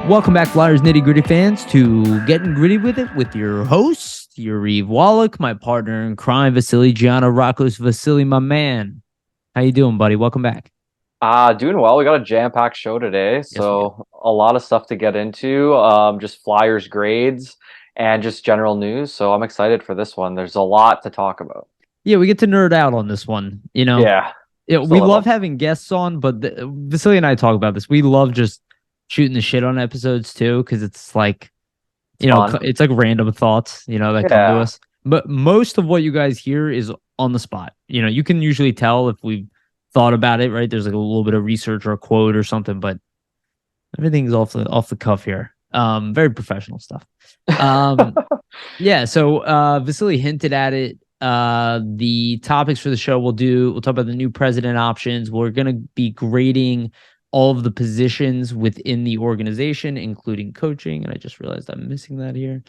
Welcome back, Flyers Nitty Gritty fans, to Getting Gritty with It with your host, Yariv, Wolok, my partner in crime, Vasili, Gianarakos. Vasili, my man. How you doing, buddy? Welcome back. Doing well. We got a jam-packed show today, Yes, we do. so a lot of stuff to get into. Just Flyers grades and just general news. So I'm excited for this one. There's a lot to talk about. Yeah, we get to nerd out on this one. Yeah, just a We love little. having guests on, but Vasili and I talk about this. We love just shooting the shit on episodes too, because it's like, It's fun. it's like random thoughts, that come to Yeah, us. But most of what you guys hear is on the spot. You can usually tell if we've thought about it, right? There's like a little bit of research or a quote or something, but everything's off the cuff here. Very professional stuff. Um, yeah, so Vasily hinted at it. The topics for the show we'll talk about the new president options. We're gonna be grading all of the positions within the organization, including coaching. And I just realized I'm missing that here.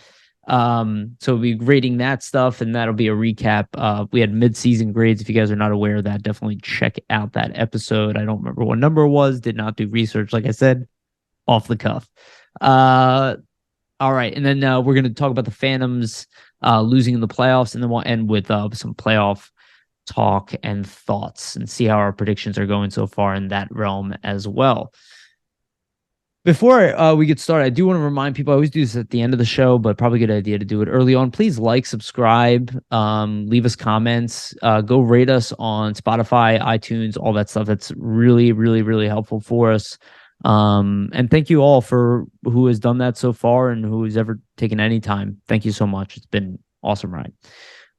So we'll be grading that stuff, and that'll be a recap. We had mid-season grades. If you guys are not aware of that, definitely check out that episode. I don't remember what number it was, did not do research, like I said, off the cuff. All right, and then we're going to talk about the Phantoms losing in the playoffs, and then we'll end with some playoff talk and thoughts and see how our predictions are going so far in that realm as well. Before we get started, I do want to remind people, I always do this at the end of the show, but probably a good idea to do it early on. Please like, subscribe, leave us comments, go rate us on Spotify, iTunes, all that stuff. That's really, really, really helpful for us. And thank you all for who has done that so far and who has ever taken any time. Thank you so much. It's been awesome ride.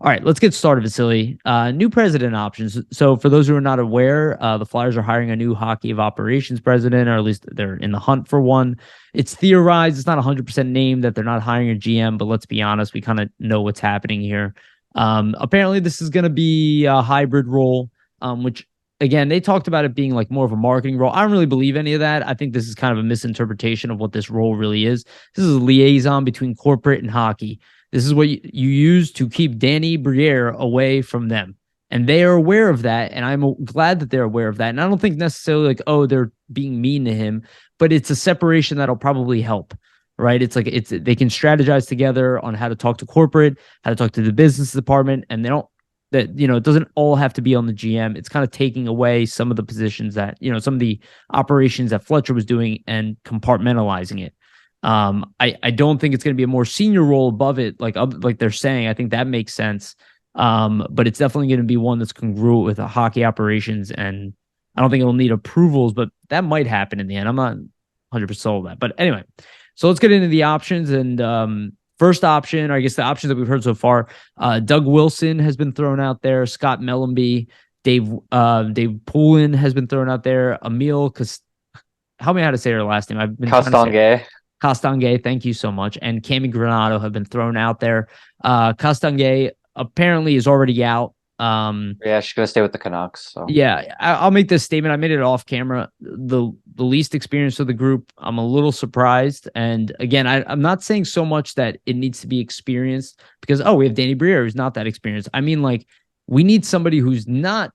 All right, let's get started, Vasily. New president options. So for those who are not aware, the Flyers are hiring a new hockey of operations president, or at least they're in the hunt for one. It's theorized. It's not 100% named that they're not hiring a GM, but let's be honest, we kind of know what's happening here. Apparently, this is going to be a hybrid role, which, again, they talked about it being like more of a marketing role. I don't really believe any of that. I think this is kind of a misinterpretation of what this role really is. This is a liaison between corporate and hockey. This is what you use to keep Danny Briere away from them. And they are aware of that. And I'm glad that they're aware of that. And I don't think necessarily like, oh, they're being mean to him, but it's a separation that'll probably help, right? It's like they can strategize together on how to talk to corporate, how to talk to the business department. And they don't, it doesn't all have to be on the GM. It's kind of taking away some of the positions that, some of the operations that Fletcher was doing and compartmentalizing it. I don't think it's going to be a more senior role above it, like they're saying. I think that makes sense. But it's definitely going to be one that's congruent with the hockey operations, and I don't think it'll need approvals, but that might happen in the end. I'm not 100% sold on that. But anyway, so let's get into the options. And first option, or I guess the options that we've heard so far, Doug Wilson has been thrown out there. Scott Mellenby, Dave Poulin has been thrown out there. Emil, help me how to say her last name. I've been trying to say it. Castange. Castange, thank you so much. And Cami Granato have been thrown out there. Castange apparently is already out. Yeah, she's gonna stay with the Canucks. So Yeah, I'll make this statement. I made it off camera. The least experienced of the group. I'm a little surprised. And again, I'm not saying so much that it needs to be experienced because, we have Danny Briere who's not that experienced. I mean, like, we need somebody who's not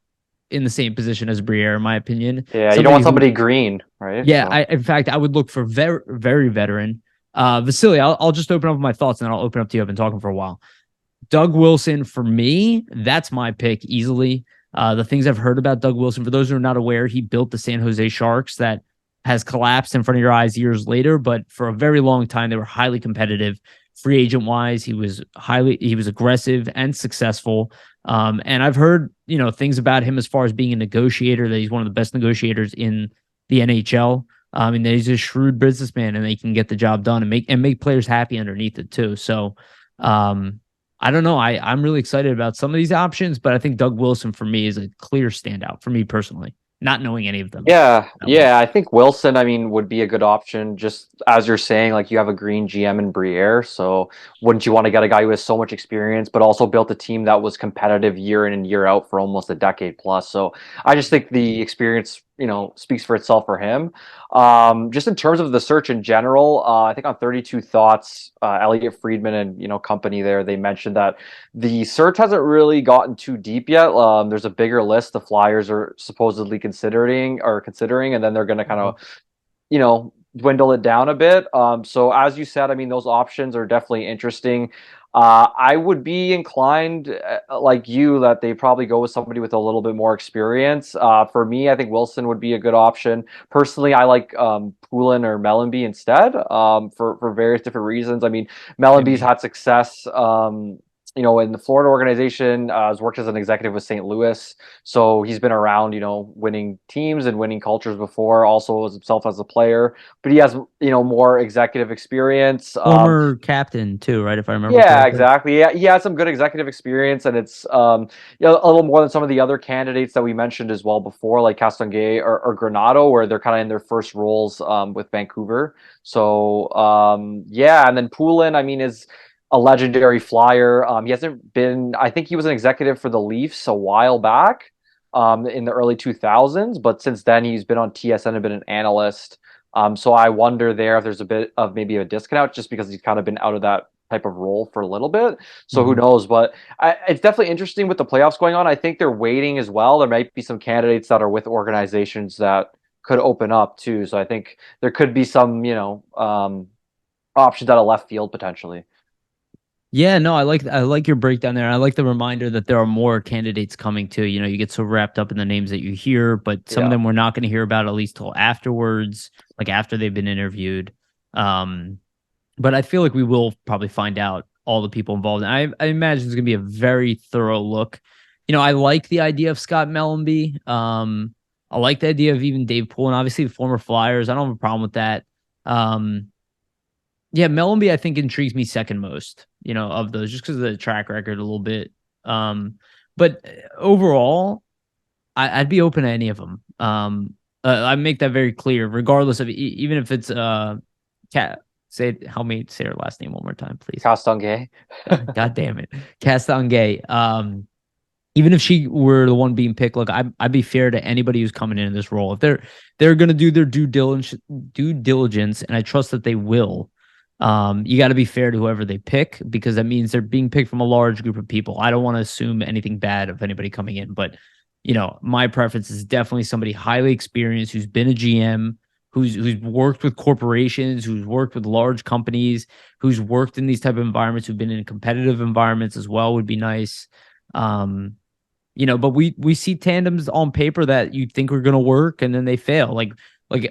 in the same position as Briere, in my opinion. yeah, you don't want somebody green, right? Yeah, So in fact, I would look for very, very veteran. Vasily, I'll just open up my thoughts and then I'll open up to you. I've been talking for a while. Doug Wilson, for me, that's my pick easily. The things I've heard about Doug Wilson, for those who are not aware, he built the San Jose Sharks that has collapsed in front of your eyes years later. But for a very long time, they were highly competitive. Free agent wise, he was aggressive and successful. And I've heard, things about him as far as being a negotiator, that he's one of the best negotiators in the NHL. And he's a shrewd businessman, and they can get the job done and make players happy underneath it too. So I don't know. I'm really excited about some of these options, but I think Doug Wilson for me is a clear standout for me personally, not knowing any of them. yeah, I think Wilson, I mean, would be a good option. Just as you're saying, like you have a green GM in Briere, so wouldn't you want to get a guy who has so much experience, but also built a team that was competitive year in and year out for almost a decade plus? So I just think the experience, speaks for itself for him. Just in terms of the search in general, I think on 32 Thoughts, Elliot Friedman and company there, they mentioned that the search hasn't really gotten too deep yet. There's a bigger list the Flyers are supposedly considering, and then they're going to kind of, dwindle it down a bit. So as you said, I mean, those options are definitely interesting. I would be inclined, like you, that they probably go with somebody with a little bit more experience. For me, I think Wilson would be a good option. Personally, I like Poulin or Mellenby instead, for various different reasons. I mean, Same Mellenby's here. had success. In the Florida organization, has worked as an executive with St. Louis. So he's been around, winning teams and winning cultures before, also as himself as a player. But he has, more executive experience. Former captain too, right? If I remember Yeah, correctly. exactly. Yeah, he has some good executive experience, and it's a little more than some of the other candidates that we mentioned as well before, like Castonguay or Granado, where they're kind of in their first roles with Vancouver. So yeah, and then Poulin, I mean, is a legendary flyer. He hasn't been. I think he was an executive for the Leafs a while back, in the early 2000s, but since then he's been on TSN and been an analyst. So I wonder there if there's a bit of maybe a discount just because he's kind of been out of that type of role for a little bit. So who Mhm. knows? But it's definitely interesting with the playoffs going on. I think they're waiting as well. There might be some candidates that are with organizations that could open up too. So I think there could be some, options out of left field potentially. Yeah, no, I like your breakdown there. I like the reminder that there are more candidates coming too. You get so wrapped up in the names that you hear, but some of Yeah. them we're not going to hear about at least till afterwards, like after they've been interviewed. Um, but I feel like we will probably find out all the people involved. And I imagine it's going to be a very thorough look. I like the idea of Scott Mellenby. I like the idea of even Dave Poole, and obviously the former Flyers. I don't have a problem with that. Um, yeah, Mellenby I think intrigues me second most, of those, just because of the track record a little bit. But overall, I'd be open to any of them. I make that very clear, regardless of even if it's cat. Help me say her last name one more time, please. Castonguay. God damn it, Castangay. Even if she were the one being picked, look, I'd be fair to anybody who's coming in this role. If they're gonna do their due diligence, and I trust that they will. You got to be fair to whoever they pick because that means they're being picked from a large group of people. I don't want to assume anything bad of anybody coming in, but my preference is definitely somebody highly experienced who's been a GM, who's worked with corporations, who's worked with large companies, who's worked in these type of environments, who've been in competitive environments as well would be nice. Um, but we see tandems on paper that you think are going to work and then they fail. Like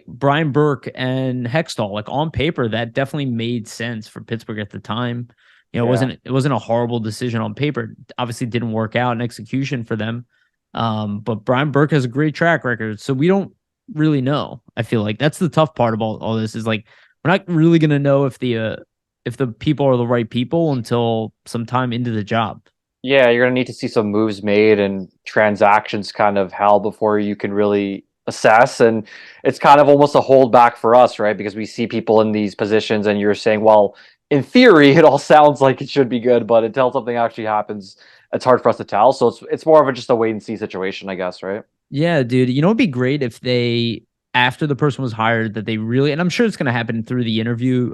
Brian Burke and Hextall, like on paper, that definitely made sense for Pittsburgh at the time. It Yeah. wasn't a horrible decision on paper. Obviously, didn't work out in execution for them. But Brian Burke has a great track record, so we don't really know. I feel like that's the tough part about all this is like we're not really gonna know if the people are the right people until sometime into the job. Yeah, you're gonna need to see some moves made and transactions kind of held before you can really assess. And it's kind of almost a holdback for us, right? Because we see people in these positions, and you're saying, well, in theory, it all sounds like it should be good, but until something actually happens, it's hard for us to tell. So it's more of just a wait and see situation, I guess, right? Yeah, dude. It'd be great if they, after the person was hired, that they really, and I'm sure it's going to happen through the interview,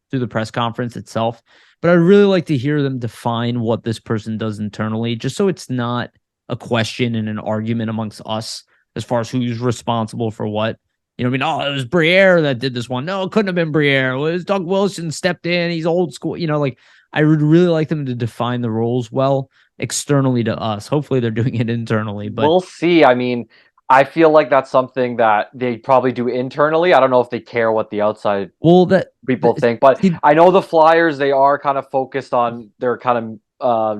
through the press conference itself. But I'd really like to hear them define what this person does internally, just so it's not a question and an argument amongst us as far as who's responsible for what. I mean, oh, it was Briere that did this one. No, it couldn't have been Briere. It was Doug Wilson stepped in. He's old school. Like I would really like them to define the roles well externally to us. Hopefully, they're doing it internally, but We'll see. I mean, I feel like that's something that they probably do internally. I don't know if they care what the outside well, people think, but see, I know the Flyers, they are kind of focused on their kind of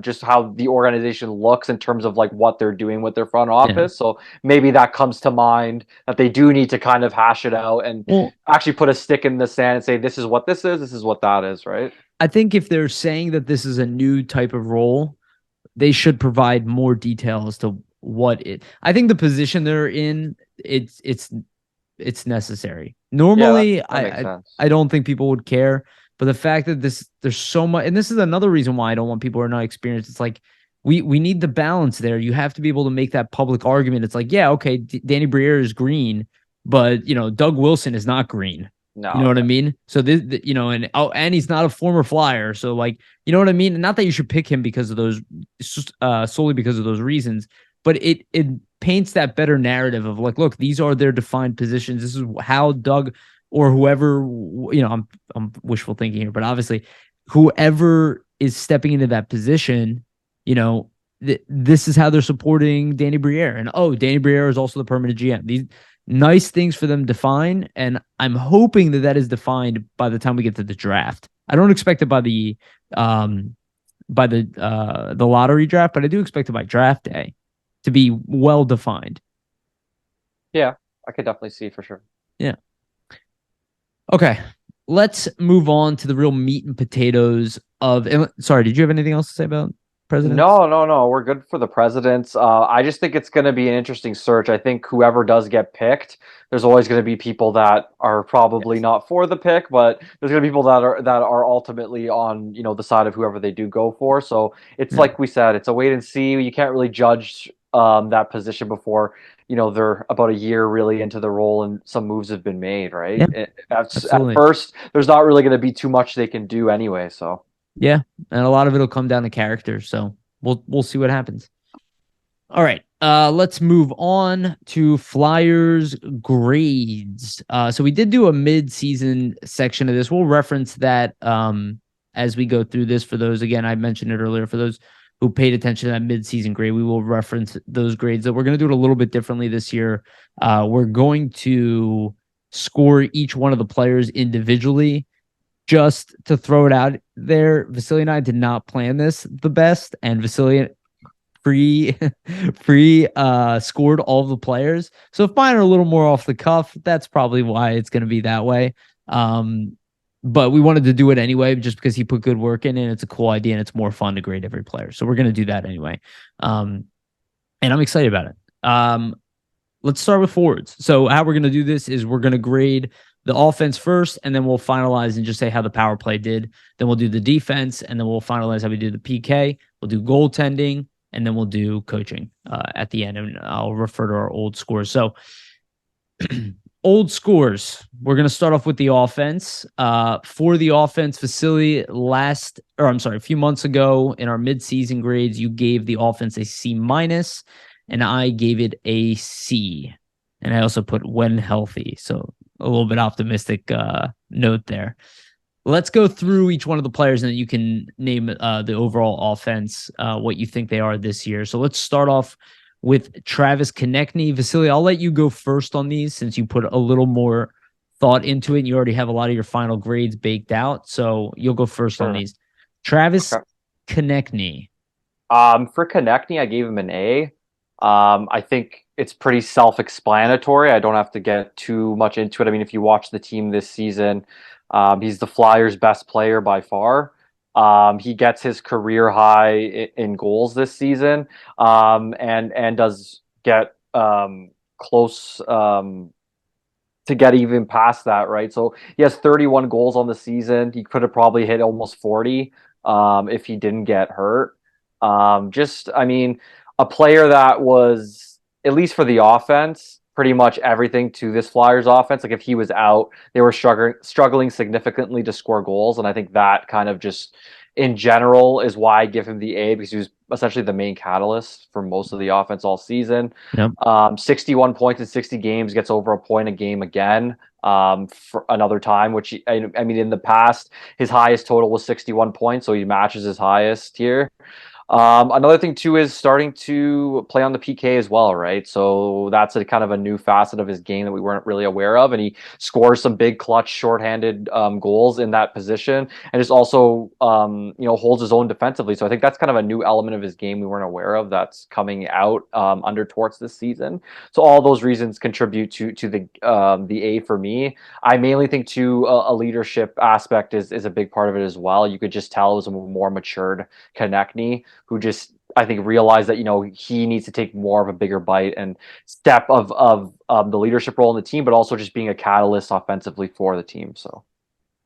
just how the organization looks in terms of like what they're doing with their front yeah. office. So maybe that comes to mind that they do need to kind of hash it out and Well, actually put a stick in the sand and say, this is what this is what that is, right? I think if they're saying that this is a new type of role, they should provide more detail as to what it. I think the position they're in, it's necessary. Yeah, that, Normally, that makes I sense. I don't think people would care, but the fact that there's so much, and this is another reason why I don't want people who are not experienced. It's like we need the balance there. You have to be able to make that public argument. It's like, yeah, okay, Danny Briere is green, but Doug Wilson is not green. You know No, what I yeah. mean? So and he's not a former Flyer. So like, you know what I mean? Not that you should pick him because of those, solely because of those reasons, but it paints that better narrative of like, look, these are their defined positions. This is how Doug or whoever, I'm wishful thinking here, but obviously whoever is stepping into that position, this is how they're supporting Danny Briere. And Danny Briere is also the permanent GM. These nice things for them to define, and I'm hoping that is defined by the time we get to the draft. I don't expect it by the lottery draft, but I do expect it by draft day to be well defined. Yeah, I could definitely see for sure. Yeah. Okay, let's move on to the real meat and potatoes of. Sorry, did you have anything else to say about presidents? No, no, no. We're good for the presidents. I just think it's going to be an interesting search. I think whoever does get picked, there's always going to be people that are probably Yes. not for the pick, but there's going to be people that are ultimately on the side of whoever they do go for. So it's Yeah, like we said, it's a wait and see. You can't really judge that position before they're about a year really into the role and some moves have been made. Right? yeah, At absolutely. first, there's not really going to be too much they can do anyway. So. Yeah, and a lot of it'll come down to character. So we'll see what happens. All right. Let's move on to Flyers grades. So we did do a mid-season section of this. We'll reference that as we go through this. For those, again, I mentioned it earlier. For those who paid attention to that mid-season grade, we will reference those grades. That we're going to do it a little bit differently this year. We're going to score each one of the players individually. Just to throw it out there, Vasili and I did not plan this the best, and Vasili free free scored all of the players. So if mine are a little more off the cuff, that's probably why it's going to be that way. But we wanted to do it anyway just because he put good work in, and it's a cool idea and it's more fun to grade every player. So we're going to do that anyway. And I'm excited about it. Let's start with forwards. So how we're going to do this is we're going to grade the offense first, and then we'll finalize and just say how the power play did. Then we'll do the defense, and then we'll finalize how we do the PK. We'll do goaltending, and then we'll do coaching at the end, and I'll refer to our old scores. So old scores, we're going to start off with the offense. For the offense, Vasili, a few months ago in our mid-season grades, you gave the offense a C minus, and I gave it a C. And I also put when healthy, so a little bit optimistic note there. Let's go through each one of the players, and then you can name the overall offense, what you think they are this year. So let's start off with Travis Konechny. Vasili, I'll let you go first on these since you put a little more thought into it. And you already have a lot of your final grades baked out, so you'll go first on Sure. these. Travis Okay. Konechny. For Konechny, I gave him an A. I think it's pretty self-explanatory. I don't have to get too much into it. I mean, if you watch the team this season, he's the Flyers' best player by far. He gets his career high in goals this season, and does get close to get even past that, right? So he has 31 goals on the season. He could have probably hit almost 40 if he didn't get hurt. I mean, a player that was, at least for the offense, pretty much everything to this Flyers offense. Like if he was out, they were struggling significantly to score goals. And I think that kind of just in general is why I give him the A, because he was essentially the main catalyst for most of the offense all season. Yep. 61 points in 60 games, gets over a point a game again for another time, which I mean, in the past, his highest total was 61 points, so he matches his highest here. Another thing too is starting to play on the PK as well, right? So that's a kind of a new facet of his game that we weren't really aware of, and he scores some big clutch shorthanded goals in that position, and just also holds his own defensively. So I think that's kind of a new element of his game we weren't aware of that's coming out under Torts this season. So all those reasons contribute to the A for me. I mainly think too a leadership aspect is a big part of it as well. You could just tell it was a more matured Konechny who just I think realized that he needs to take more of a bigger bite and step of the leadership role in the team, but also just being a catalyst offensively for the team. So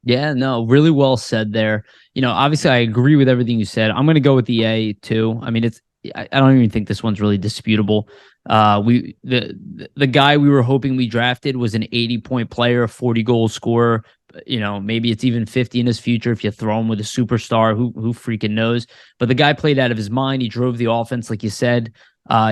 Yeah, no, really well said there. Obviously I agree with everything you said. I'm going to go with the A too. I mean, I don't even think this one's really disputable. The guy we were hoping we drafted was an 80-point player, a 40-goal scorer. Maybe it's even 50 in his future if you throw him with a superstar. Who freaking knows? But the guy played out of his mind. He drove the offense, like you said.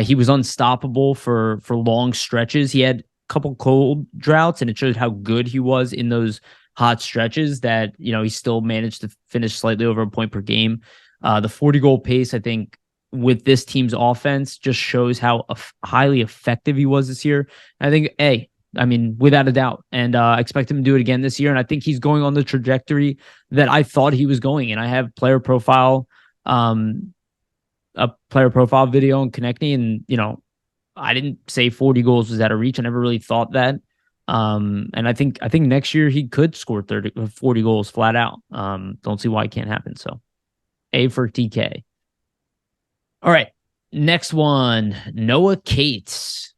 He was unstoppable for long stretches. He had couple cold droughts, and it showed how good he was in those hot stretches that, he still managed to finish slightly over a point per game. The 40-goal pace, I think, with this team's offense just shows how highly effective he was this year. And I think, without a doubt. And I expect him to do it again this year. And I think he's going on the trajectory that I thought he was going. And I have a player profile video on Konechny, and I didn't say 40 goals was out of reach. I never really thought that. And I think next year he could score 40 goals flat out. Don't see why it can't happen. So A for TK. All right. Next one, Noah Cates.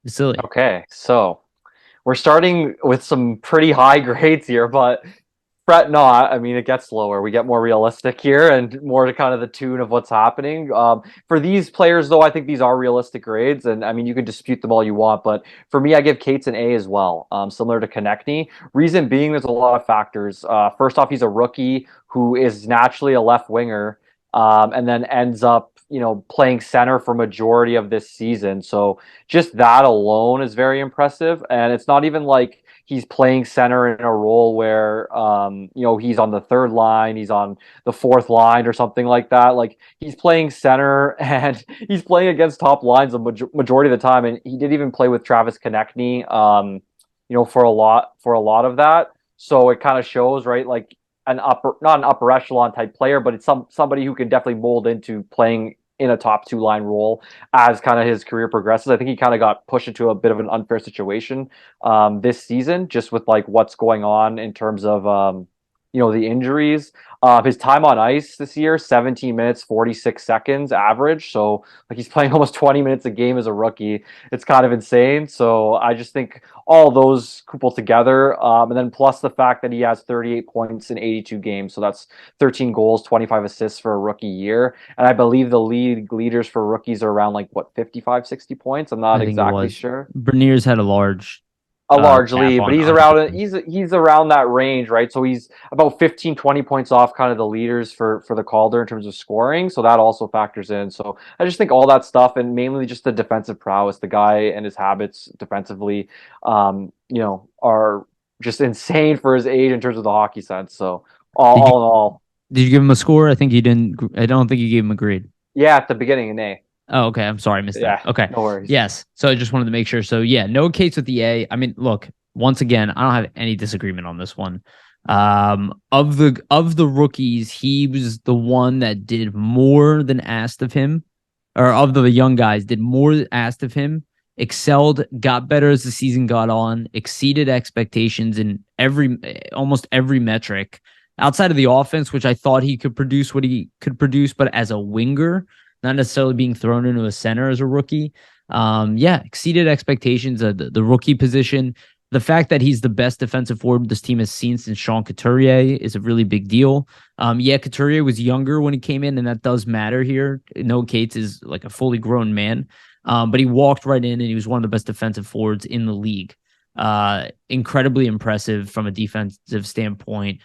Vasili. Okay, so we're starting with some pretty high grades here, but fret not. I mean, it gets lower. We get more realistic here and more to kind of the tune of what's happening. For these players, though, I think these are realistic grades, and I mean, you can dispute them all you want, but for me, I give Cates an A as well, similar to Konechny. Reason being, there's a lot of factors. First off, he's a rookie who is naturally a left winger, and then ends up playing center for majority of this season. So just that alone is very impressive. And it's not even like he's playing center in a role where, he's on the third line, he's on the fourth line or something like that. Like, he's playing center and he's playing against top lines the majority of the time. And he did even play with Travis Konechny, for a lot of that. So it kind of shows, right? Like, not an upper echelon type player, but it's somebody who can definitely mold into playing in a top two line role as kind of his career progresses. I think he kind of got pushed into a bit of an unfair situation this season, just with like what's going on in terms of the injuries. His time on ice this year, 17 minutes, 46 seconds average. So like he's playing almost 20 minutes a game as a rookie. It's kind of insane. So I just think all those coupled together, and then plus the fact that he has 38 points in 82 games. So that's 13 goals, 25 assists for a rookie year. And I believe the league leaders for rookies are around 55, 60 points. I'm not exactly sure. Berniers had a large lead, but he's around that range, right? So he's about 15, 20 points off kind of the leaders for the Calder in terms of scoring. So that also factors in. So I just think all that stuff, and mainly just the defensive prowess, the guy and his habits defensively, are just insane for his age in terms of the hockey sense. So all in all. Did you give him a score? I think you didn't. I don't think you gave him a grade. Yeah, at the beginning, an A. Oh, okay. I'm sorry, I missed that. Okay. No worries. Yes. So I just wanted to make sure. So yeah, no Cates with the A. I mean, look, once again, I don't have any disagreement on this one. Of the rookies, he was the one that did more than asked of him, or of the young guys, did more than asked of him, excelled, got better as the season got on, exceeded expectations in almost every metric outside of the offense, which I thought he could produce what he could produce, but as a winger, not necessarily being thrown into a center as a rookie. Exceeded expectations of the rookie position. The fact that he's the best defensive forward this team has seen since Sean Couturier is a really big deal. Couturier was younger when he came in, and that does matter here. Noah Cates is like a fully grown man, but he walked right in, and he was one of the best defensive forwards in the league. Incredibly impressive from a defensive standpoint.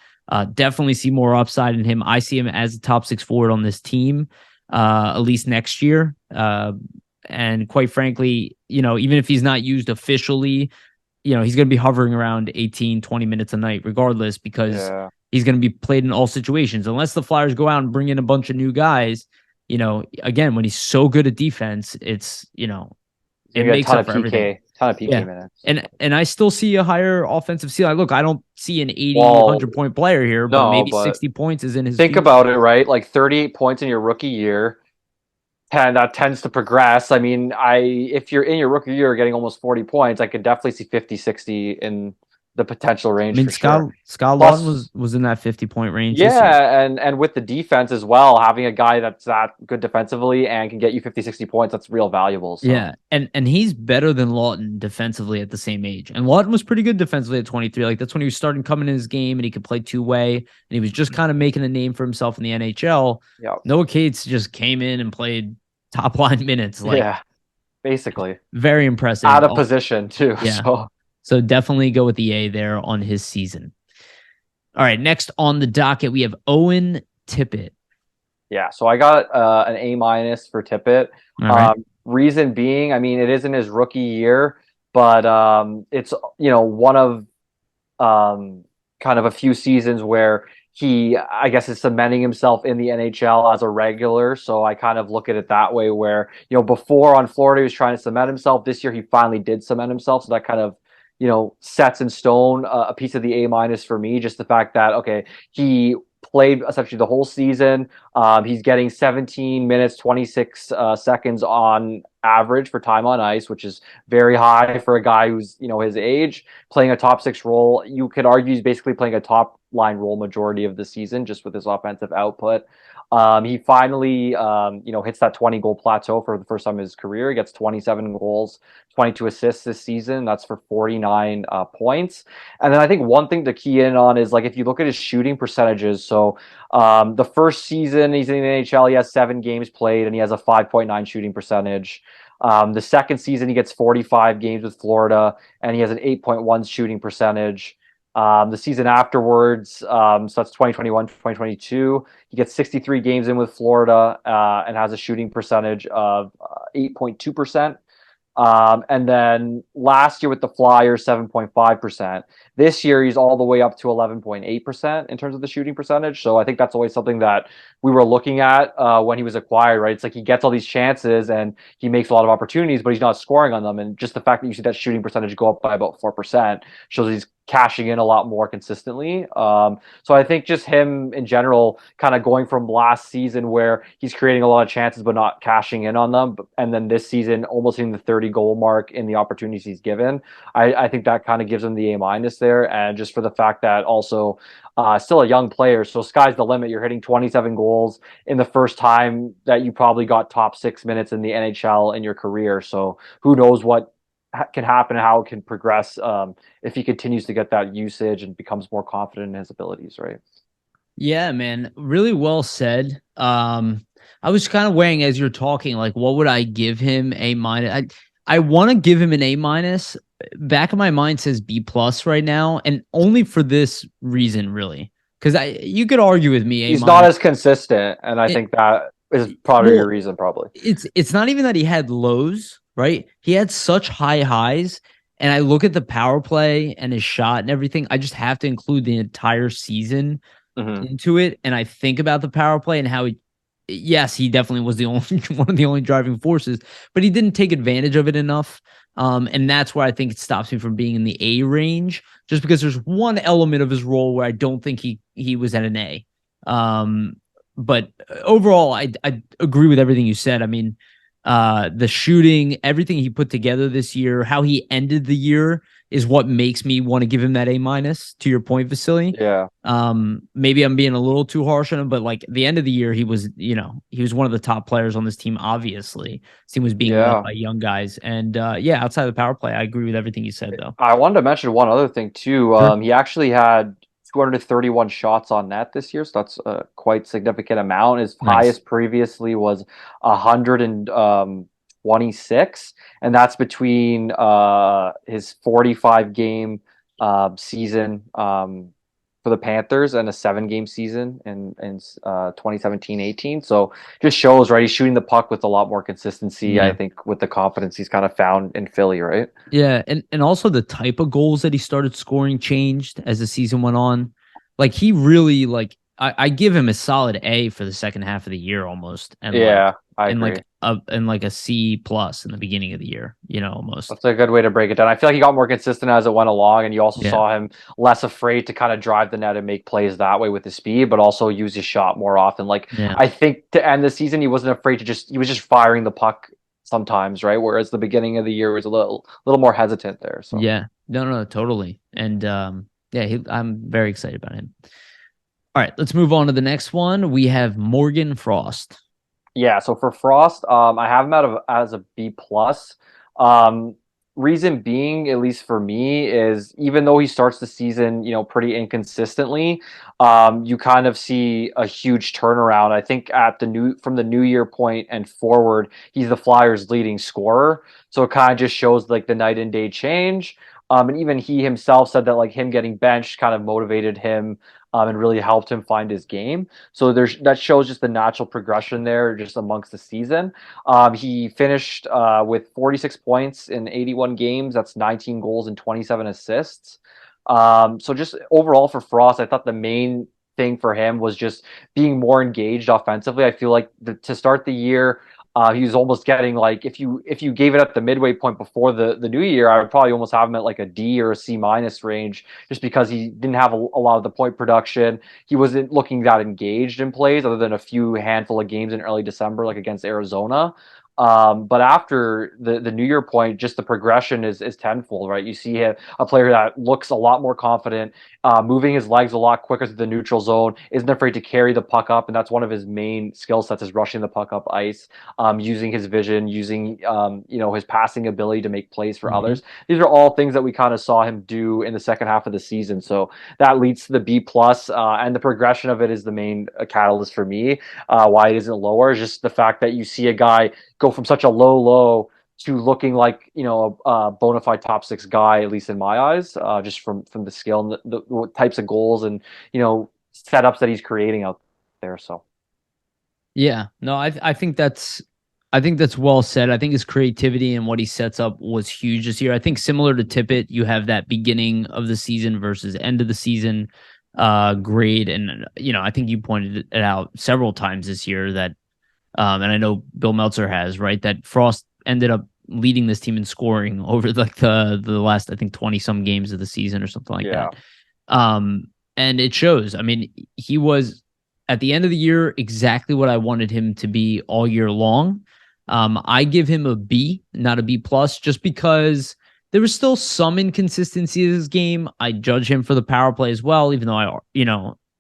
Definitely see more upside in him. I see him as a top six forward on this team. At least next year. And quite frankly, even if he's not used officially, he's going to be hovering around 18, 20 minutes a night, regardless, because he's going to be played in all situations. Unless the Flyers go out and bring in a bunch of new guys, again, when he's so good at defense, it's, it makes up for everything. Ton of PK minutes. And I still see a higher offensive ceiling. Look, I don't see an 80, 100-point player here, but maybe 60 points is in his Think about it, right? Like 38 points in your rookie year, and that tends to progress. I mean, if you're in your rookie year getting almost 40 points, I could definitely see 50, 60 in the potential range. I mean, Scott Laughton was in that 50-point range. Yeah, and with the defense as well, having a guy that's that good defensively and can get you 50, 60 points, that's real valuable. So. Yeah, and he's better than Laughton defensively at the same age. And Laughton was pretty good defensively at 23. Like, that's when he was starting coming in his game, and he could play two-way, and he was just kind of making a name for himself in the NHL. Yep. Noah Cates just came in and played top-line minutes. Basically. Very impressive. Out of position, too. Yeah. So definitely go with the A there on his season. All right, next on the docket, we have Owen Tippett. Yeah, so I got an A- for Tippett. Right. Reason being, I mean, it isn't his rookie year, but it's one of um, kind of a few seasons where he, I guess, is cementing himself in the NHL as a regular. So I kind of look at it that way, where before on Florida he was trying to cement himself. This year he finally did cement himself. So that kind of sets in stone a piece of the A- for me. Just the fact that okay, he played essentially the whole season. He's getting 17 minutes, 26 seconds on average for time on ice, which is very high for a guy who's his age, playing a top six role. You could argue he's basically playing a top line role majority of the season just with his offensive output. He finally, hits that 20 goal plateau for the first time in his career. He gets 27 goals, 22 assists this season. That's for 49 points. And then I think one thing to key in on is like if you look at his shooting percentages. So the first season he's in the NHL, he has 7 games played and he has a 5.9 shooting percentage. The second season, he gets 45 games with Florida, and he has an 8.1 shooting percentage. The season afterwards, so that's 2021, 2022, he gets 63 games in with Florida and has a shooting percentage of 8.2%. And then last year with the Flyers, 7.5%. This year, he's all the way up to 11.8% in terms of the shooting percentage. So I think that's always something that we were looking at when he was acquired, right? It's like he gets all these chances and he makes a lot of opportunities, but he's not scoring on them. And just the fact that you see that shooting percentage go up by about 4% shows he's cashing in a lot more consistently. So I think just him in general, kind of going from last season where he's creating a lot of chances but not cashing in on them, and then this season almost hitting the 30 goal mark in the opportunities he's given. I think that kind of gives him the A- there, and just for the fact that also still a young player, so sky's the limit. You're hitting 27 goals in the first time that you probably got top 6 minutes in the NHL in your career. So who knows what can happen and how it can progress if he continues to get that usage and becomes more confident in his abilities, right? Yeah, man. Really well said. I was kind of weighing as you're talking, like, what would I give him? A minus. I want to give him an A minus. Back of my mind says B plus right now, and only for this reason, really. Because you could argue with me A He's not minus. as consistent, and I It, think that is part of your well, reason, probably. it's not even that he had lows, right? He had such high highs. And I look at the power play and his shot and everything. I just have to include the entire season Mm-hmm. into it, and I think about the power play and how he, yes, he definitely was the only one of the only driving forces, but he didn't take advantage of it enough. And that's where I think it stops me from being in the A range, just because there's one element of his role where I don't think he was at an A. But overall, I agree with everything you said. I mean, the shooting, everything he put together this year, how he ended the year is what makes me want to give him that A minus. To your point, Vasily. Yeah. Maybe I'm being a little too harsh on him, but like the end of the year, he was, he was one of the top players on this team. Obviously, this team was being led Yeah. by young guys, and yeah, outside of the power play, I agree with everything you said, though. I wanted to mention one other thing too. Sure. He actually had 231 shots on net this year, so that's a quite significant amount. His Nice. highest previously was 126, and that's between his 45 game season for the Panthers and a 7 game season in 2017-18. So just shows, right? He's shooting the puck with a lot more consistency, I Yeah. think, with the confidence he's kind of found in Philly, right? Yeah, and also the type of goals that he started scoring changed as the season went on. Like he really like I give him a solid A for the second half of the year almost, Yeah, I agree. and like a C plus in the beginning of the year, almost. That's a good way to break it down. I feel like he got more consistent as it went along, and you also Yeah. saw him less afraid to kind of drive the net and make plays that way with his speed, but also use his shot more often. Like Yeah. I think to end the season, he wasn't afraid to he was just firing the puck sometimes, right? Whereas the beginning of the year was a little more hesitant there. So Yeah. No, totally. And yeah, I'm very excited about him. All right, let's move on to the next one. We have Morgan Frost. yeah, so for Frost, I have him as a B plus. Um, Reason being, at least for me, is even though he starts the season, pretty inconsistently, you kind of see a huge turnaround. I think at from the New Year point and forward, he's the Flyers' leading scorer. So it kind of just shows like the night and day change. And even he himself said that like him getting benched kind of motivated him and really helped him find his game. So that shows just the natural progression there just amongst the season. He finished with 46 points in 81 games. That's 19 goals and 27 assists. So just overall for Frost, I thought the main thing for him was just being more engaged offensively. I feel like to start the year, he was almost getting like if you gave it at the midway point before the new year, I would probably almost have him at like a D or a C minus range, just because he didn't have a lot of the point production. He wasn't looking that engaged in plays, other than a few handful of games in early December, like against Arizona. But after the New Year point, just the progression is tenfold, right? You see a player that looks a lot more confident, moving his legs a lot quicker through the neutral zone, isn't afraid to carry the puck up, and that's one of his main skill sets is rushing the puck up ice, using his vision, using his passing ability to make plays for Mm-hmm. others. These are all things that we kind of saw him do in the second half of the season. So that leads to the B plus, and the progression of it is the main catalyst for me. Why it isn't lower is just the fact that you see a guy go from such a low to looking like a bona fide top six guy, at least in my eyes, just from the skill and the types of goals and setups that he's creating out there. So Yeah, no, I think that's well said. I think his creativity and what he sets up was huge this year. I think similar to Tippett, you have that beginning of the season versus end of the season grade, and I think you pointed it out several times this year that and I know Bill Meltzer has, right, that Frost ended up leading this team in scoring over like the last, I think, 20 some games of the season or something like yeah, that. Um, and it shows. I mean, he was at the end of the year exactly what I wanted him to be all year long. I give him a B, not a B plus, just because there was still some inconsistency in his game. I judge him for the power play as well, even though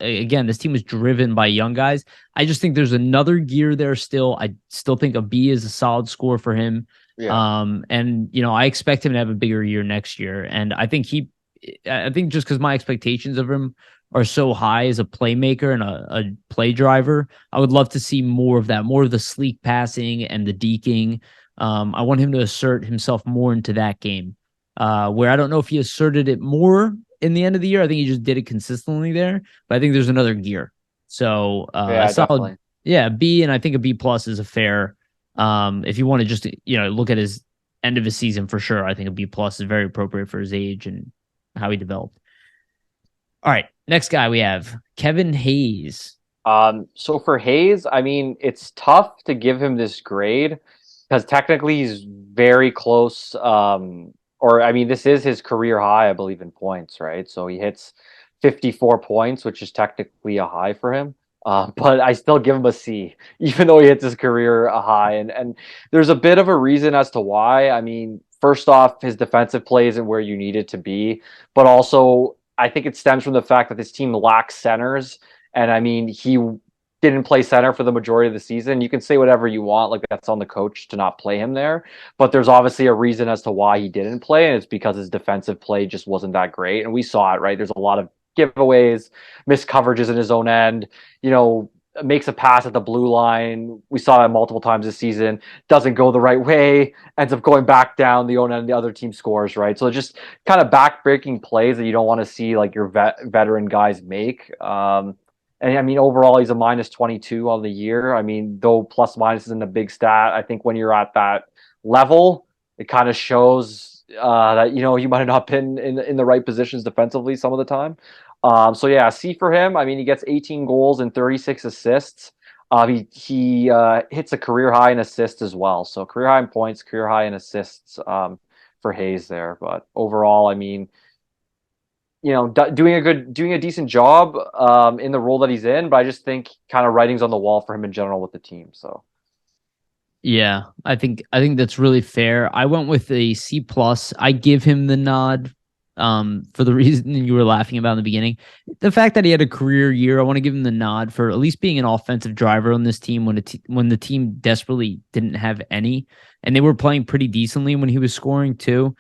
again, this team was driven by young guys. I just think there's another gear there still. I still think a B is a solid score for him. yeah. And I expect him to have a bigger year next year. And I think just because my expectations of him are so high as a playmaker and a play driver, I would love to see more of that, more of the sleek passing and the deking. I want him to assert himself more into that game, where I don't know if he asserted it more in the end of the year. I think he just did it consistently there, but I think there's another gear. So a Yeah, solid, definitely. yeah, B, and I think a B plus is a fair. If you want to just look at his end of his season for sure, I think a B plus is very appropriate for his age and how he developed. All right, next guy we have Kevin Hayes. So for Hayes, I mean, it's tough to give him this grade because technically he's very close. Or I mean, this is his career high, I believe, in points, right? So he hits 54 points, which is technically a high for him. But I still give him a C, even though he hits his career high. And there's a bit of a reason as to why. I mean, first off, his defensive play isn't where you need it to be, but also I think it stems from the fact that this team lacks centers. And I mean, he didn't play center for the majority of the season. You can say whatever you want, like that's on the coach to not play him there. But there's obviously a reason as to why he didn't play, and it's because his defensive play just wasn't that great. And we saw it, right? There's a lot of giveaways, missed coverages in his own end, makes a pass at the blue line. We saw it multiple times this season. Doesn't go the right way, ends up going back down the own end, the other team scores, right? So just kind of back-breaking plays that you don't want to see like your veteran guys make. And I mean, overall, he's a minus 22 on the year. I mean, though plus minus isn't a big stat, I think when you're at that level, it kind of shows that you might have not been in the right positions defensively some of the time. So yeah, C for him. I mean, he gets 18 goals and 36 assists. He hits a career high in assists as well. So career high in points, career high in assists for Hayes there. But overall, I mean, doing a decent job in the role that he's in. But I just think kind of writing's on the wall for him in general with the team. So Yeah, I think that's really fair. I went with a C plus. I give him the nod for the reason you were laughing about in the beginning. The fact that he had a career year, I want to give him the nod for at least being an offensive driver on this team when the team desperately didn't have any, and they were playing pretty decently when he was scoring too.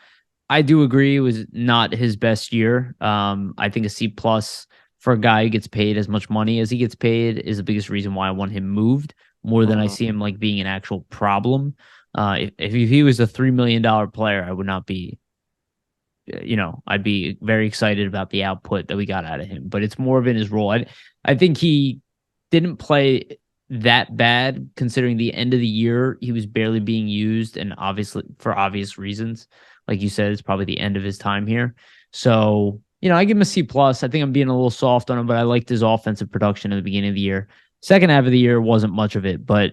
I do agree it was not his best year. I think a C plus for a guy who gets paid as much money as he gets paid is the biggest reason why I want him moved more than I mhm. see him like being an actual problem. If he was a $3 million player, I would not be I'd be very excited about the output that we got out of him. But it's more of in his role. I think he didn't play that bad considering the end of the year he was barely being used, and obviously for obvious reasons. Like you said, it's probably the end of his time here. So, I give him a C plus. I think I'm being a little soft on him, but I liked his offensive production at the beginning of the year. Second half of the year wasn't much of it, but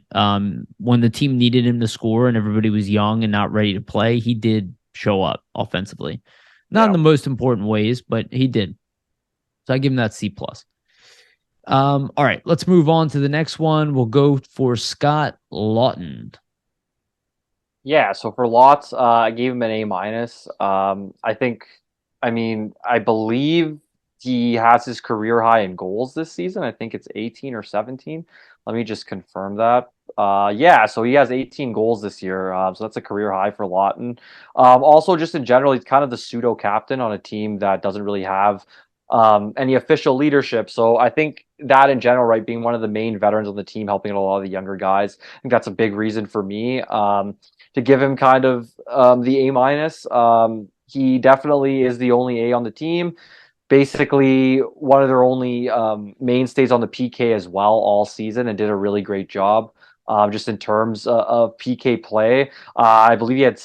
when the team needed him to score and everybody was young and not ready to play, he did show up offensively. Not in Yeah. the most important ways, but he did. So I give him that C plus. All right, let's move on to the next one. We'll go for Scott Lawton. Yeah, so for Lots, I gave him an A minus. I believe he has his career high in goals this season. I think it's 18 or 17. Let me just confirm that. Yeah, so he has 18 goals this year. So that's a career high for Lawton. Also, just in general, he's kind of the pseudo captain on a team that doesn't really have any official leadership. So I think that in general, right, being one of the main veterans on the team, helping a lot of the younger guys, I think that's a big reason for me. To give him kind of the A minus. He definitely is the only A on the team. Basically, one of their only mainstays on the PK as well all season, and did a really great job. Just in terms of PK play, I believe he had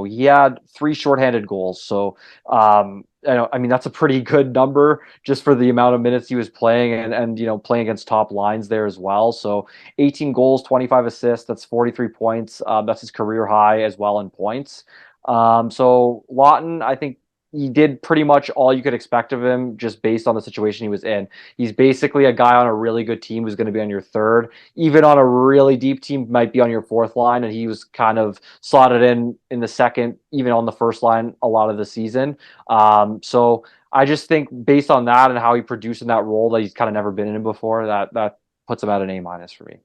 he had three shorthanded goals. So, that's a pretty good number just for the amount of minutes he was playing, and playing against top lines there as well. So 18 goals, 25 assists, that's 43 points. That's his career high as well in points. So Lawton, I think he did pretty much all you could expect of him just based on the situation he was in. He's basically a guy on a really good team who's going to be on your third, even on a really deep team might be on your fourth line, and he was kind of slotted in the second, even on the first line a lot of the season. So I just think based on that and how he produced in that role that he's kind of never been in before, that puts him at an A minus for me.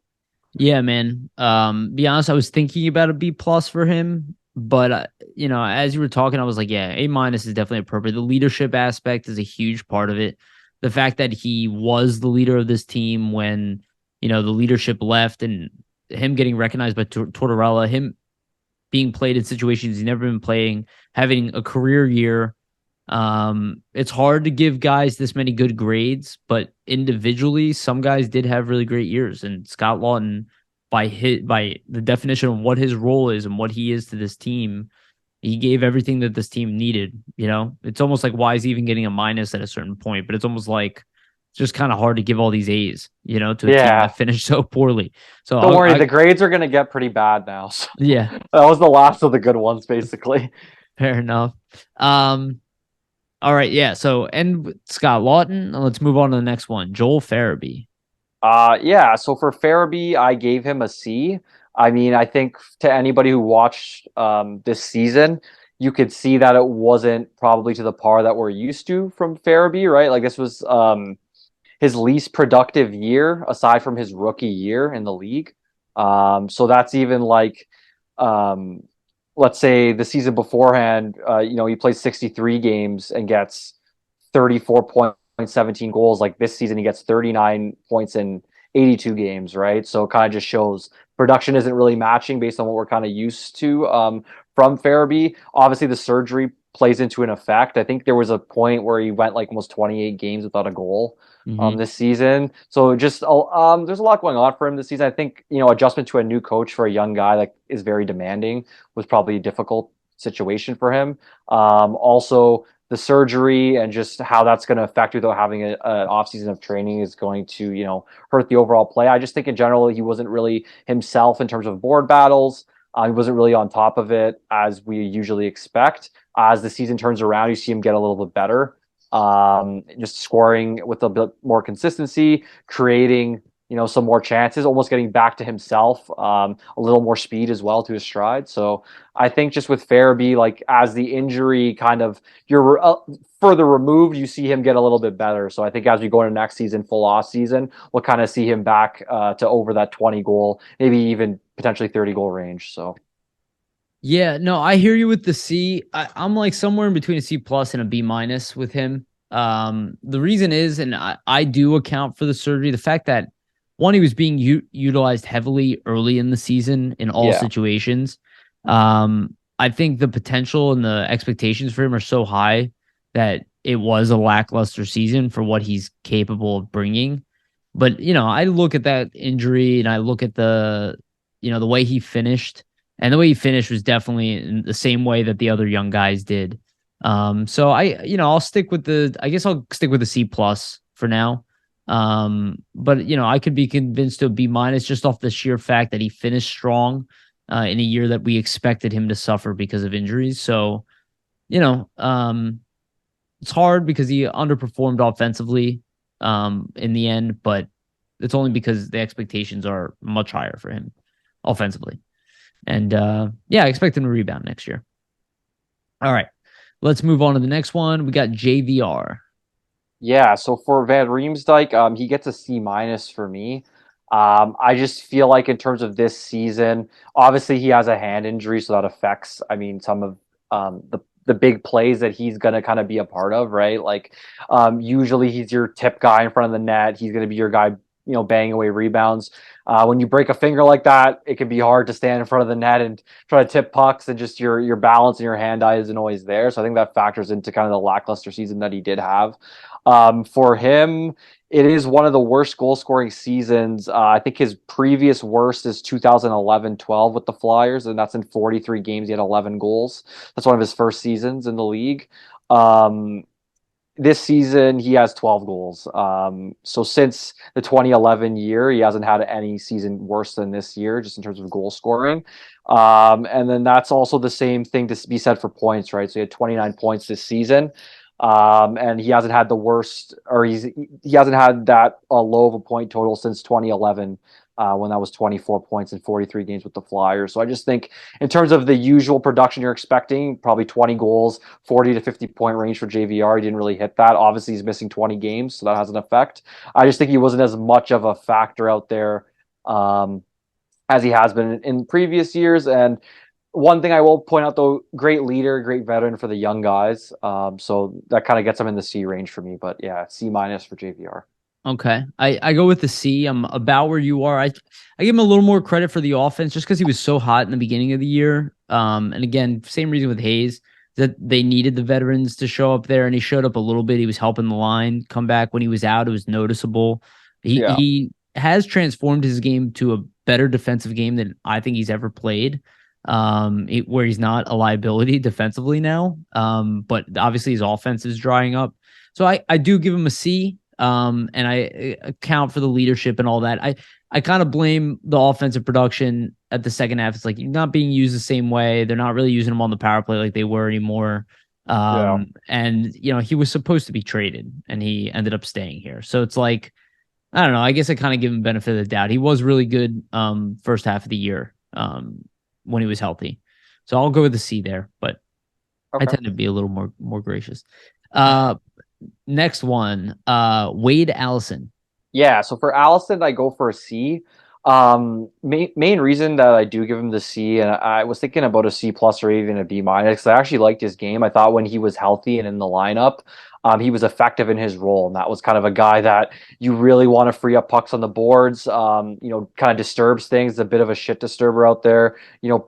Yeah, man. Be honest, I was thinking about a B plus for him, but as you were talking, I was like, yeah, A minus is definitely appropriate. The leadership aspect is a huge part of it. The fact that he was the leader of this team when the leadership left, and him getting recognized by Tortorella, him being played in situations he's never been playing, having a career year. It's hard to give guys this many good grades, but individually, some guys did have really great years. And Scott Lawton, by the definition of what his role is and what he is to this team, he gave everything that this team needed. It's almost like why is he even getting a minus at a certain point? But it's almost like it's just kind of hard to give all these A's, to a team Yeah. that finished so poorly. So Don't worry, the grades are going to get pretty bad now. So yeah, that was the last of the good ones, basically. fair enough. All right, yeah. So end with Scott Lawton. Let's move on to the next one. Joel Farabee. Yeah. So for Farabee, I gave him a C. I mean, I think to anybody who watched this season, you could see that it wasn't probably to the par that we're used to from Farabee, right? Like this was his least productive year aside from his rookie year in the league. So that's even like, um, let's say the season beforehand, he plays 63 games and gets 34 points, 17 goals. Like this season, he gets 39 points in 82 games, right? So it kind of just shows production isn't really matching based on what we're kind of used to from Farabee. Obviously, the surgery plays into an effect. I think there was a point where he went like almost 28 games without a goal Mm-hmm. this season. So just there's a lot going on for him this season. I think adjustment to a new coach for a young guy that is very demanding was probably a difficult situation for him. Also, the surgery and just how that's going to affect you, though, having an off season of training is going to hurt the overall play. I just think in general he wasn't really himself in terms of board battles. He wasn't really on top of it as we usually expect. As the season turns around, you see him get a little bit better. Just scoring with a bit more consistency, creating some more chances, almost getting back to himself, a little more speed as well to his stride. So I think just with Farabee, like as the injury kind of you're further removed, you see him get a little bit better. So I think as we go into next season, full off season, we'll kind of see him back to over that 20 goal, maybe even potentially 30 goal range. So Yeah, no, I hear you with the C. I'm like somewhere in between a C plus and a B minus with him. The reason is, and I do account for the surgery, the fact that one, he was being utilized heavily early in the season in all yeah, situations. I think the potential and the expectations for him are so high that it was a lackluster season for what he's capable of bringing. But, I look at that injury and I look at the way he finished, and the way he finished was definitely in the same way that the other young guys did. So I guess I'll stick with a C plus for now. But I could be convinced to a B minus just off the sheer fact that he finished strong in a year that we expected him to suffer because of injuries. So, it's hard because he underperformed offensively in the end, but it's only because the expectations are much higher for him offensively. And I expect him to rebound next year. All right. Let's move on to the next one. We got JVR. Yeah, so for Van Riemsdyk, he gets a C minus for me. I just feel like in terms of this season, obviously he has a hand injury, so that affects, I mean, some of the big plays that he's gonna kind of be a part of, right? Like, usually he's your tip guy in front of the net. He's gonna be your guy, banging away rebounds. When you break a finger like that, it can be hard to stand in front of the net and try to tip pucks, and just your balance and your hand eye isn't always there. So I think that factors into kind of the lackluster season that he did have. For him, it is one of the worst goal scoring seasons. I think his previous worst is 2011-12 with the Flyers, and that's in 43 games. He had 11 goals. That's one of his first seasons in the league. This season, he has 12 goals. So since the 2011 year, he hasn't had any season worse than this year, just in terms of goal scoring. And then that's also the same thing to be said for points, right? So he had 29 points this season. And he hasn't had the worst, or he hasn't had that low of a point total since 2011, when that was 24 points in 43 games with the Flyers. So I just think in terms of the usual production you're expecting, probably 20 goals, 40 to 50 point range for JVR. He didn't really hit that. Obviously, he's missing 20 games, so that has an effect. I just think he wasn't as much of a factor out there as he has been in previous years. And one thing I will point out, though, great leader, great veteran for the young guys. So that kind of gets him in the C range for me. But yeah, C minus for JVR. Okay. I go with the C. I'm about where you are. I give him a little more credit for the offense just because he was so hot in the beginning of the year. And again, same reason with Hayes, that they needed the veterans to show up there, and he showed up a little bit. He was helping the line come back. When he was out, it was noticeable. Yeah. He has transformed his game to a better defensive game than I think he's ever played. Where he's not a liability defensively now. But obviously his offense is drying up. So I do give him a C. And I account for the leadership and all that. I kind of blame the offensive production at the second half. It's like you're not being used the same way. They're not really using him on the power play like they were anymore. And he was supposed to be traded, and he ended up staying here. So it's like, I don't know. I guess I kind of give him benefit of the doubt. He was really good first half of the year when he was healthy. So I'll go with the C there, but Okay. I tend to be a little more gracious. Next one, Wade Allison. Yeah, so for Allison, I go for a C. Main reason that I do give him the C, and I was thinking about a C plus or even a B minus, because I actually liked his game. I thought when he was healthy and in the lineup, he was effective in his role, and that was kind of a guy that you really want to free up pucks on the boards. Kind of disturbs things, a bit of a shit disturber out there.